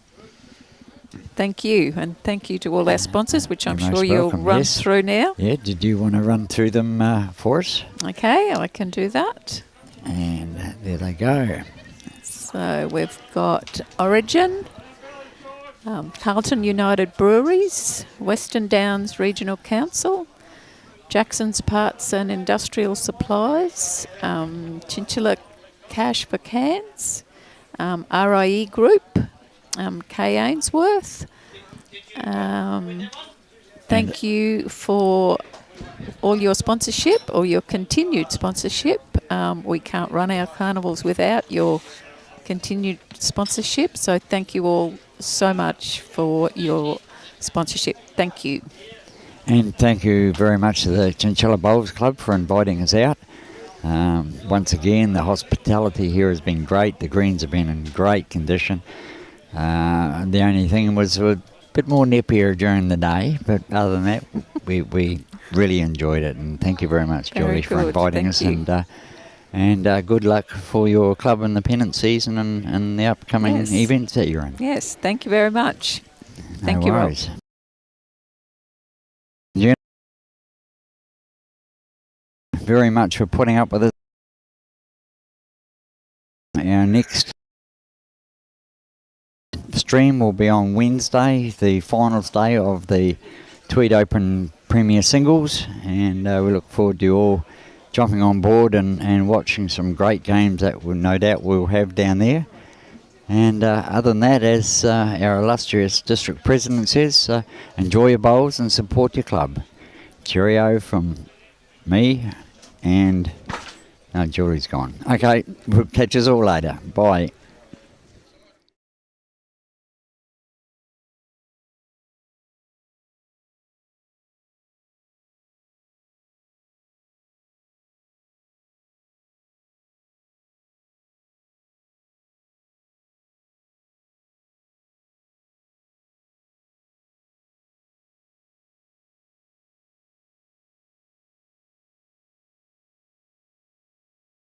thank you. And thank you to all our sponsors, which I'm sure you'll run through now. Yeah, did you want to run through them for us? Okay, I can do that. And there they go. So we've got Origin, Carlton United Breweries, Western Downs Regional Council, Jackson's Parts and Industrial Supplies, Chinchilla Cash for Cans, RIE Group, Kay Ainsworth. Thank you for all your sponsorship, or your continued sponsorship. We can't run our carnivals without your continued sponsorship, so thank you all so much for your sponsorship. Thank you. And thank you very much to the Chinchilla Bowls Club for inviting us out. Once again, the hospitality here has been great. The greens have been in great condition. The only thing was a bit more nippier during the day, but other than that, we really enjoyed it. And thank you very much, Julie, for inviting us. And good luck for your club in the pennant season and the upcoming events that you're in. Yes, thank you very much. Thank you, Rob. Very much for putting up with us. Our next stream will be on Wednesday, the finals day of the Tweed Open Premier Singles, and we look forward to you all jumping on board and watching some great games that no doubt we'll have down there. And other than that, as our illustrious district president says, enjoy your bowls and support your club. Cheerio from me, and Julie's gone. Okay, we'll catch us all later. Bye.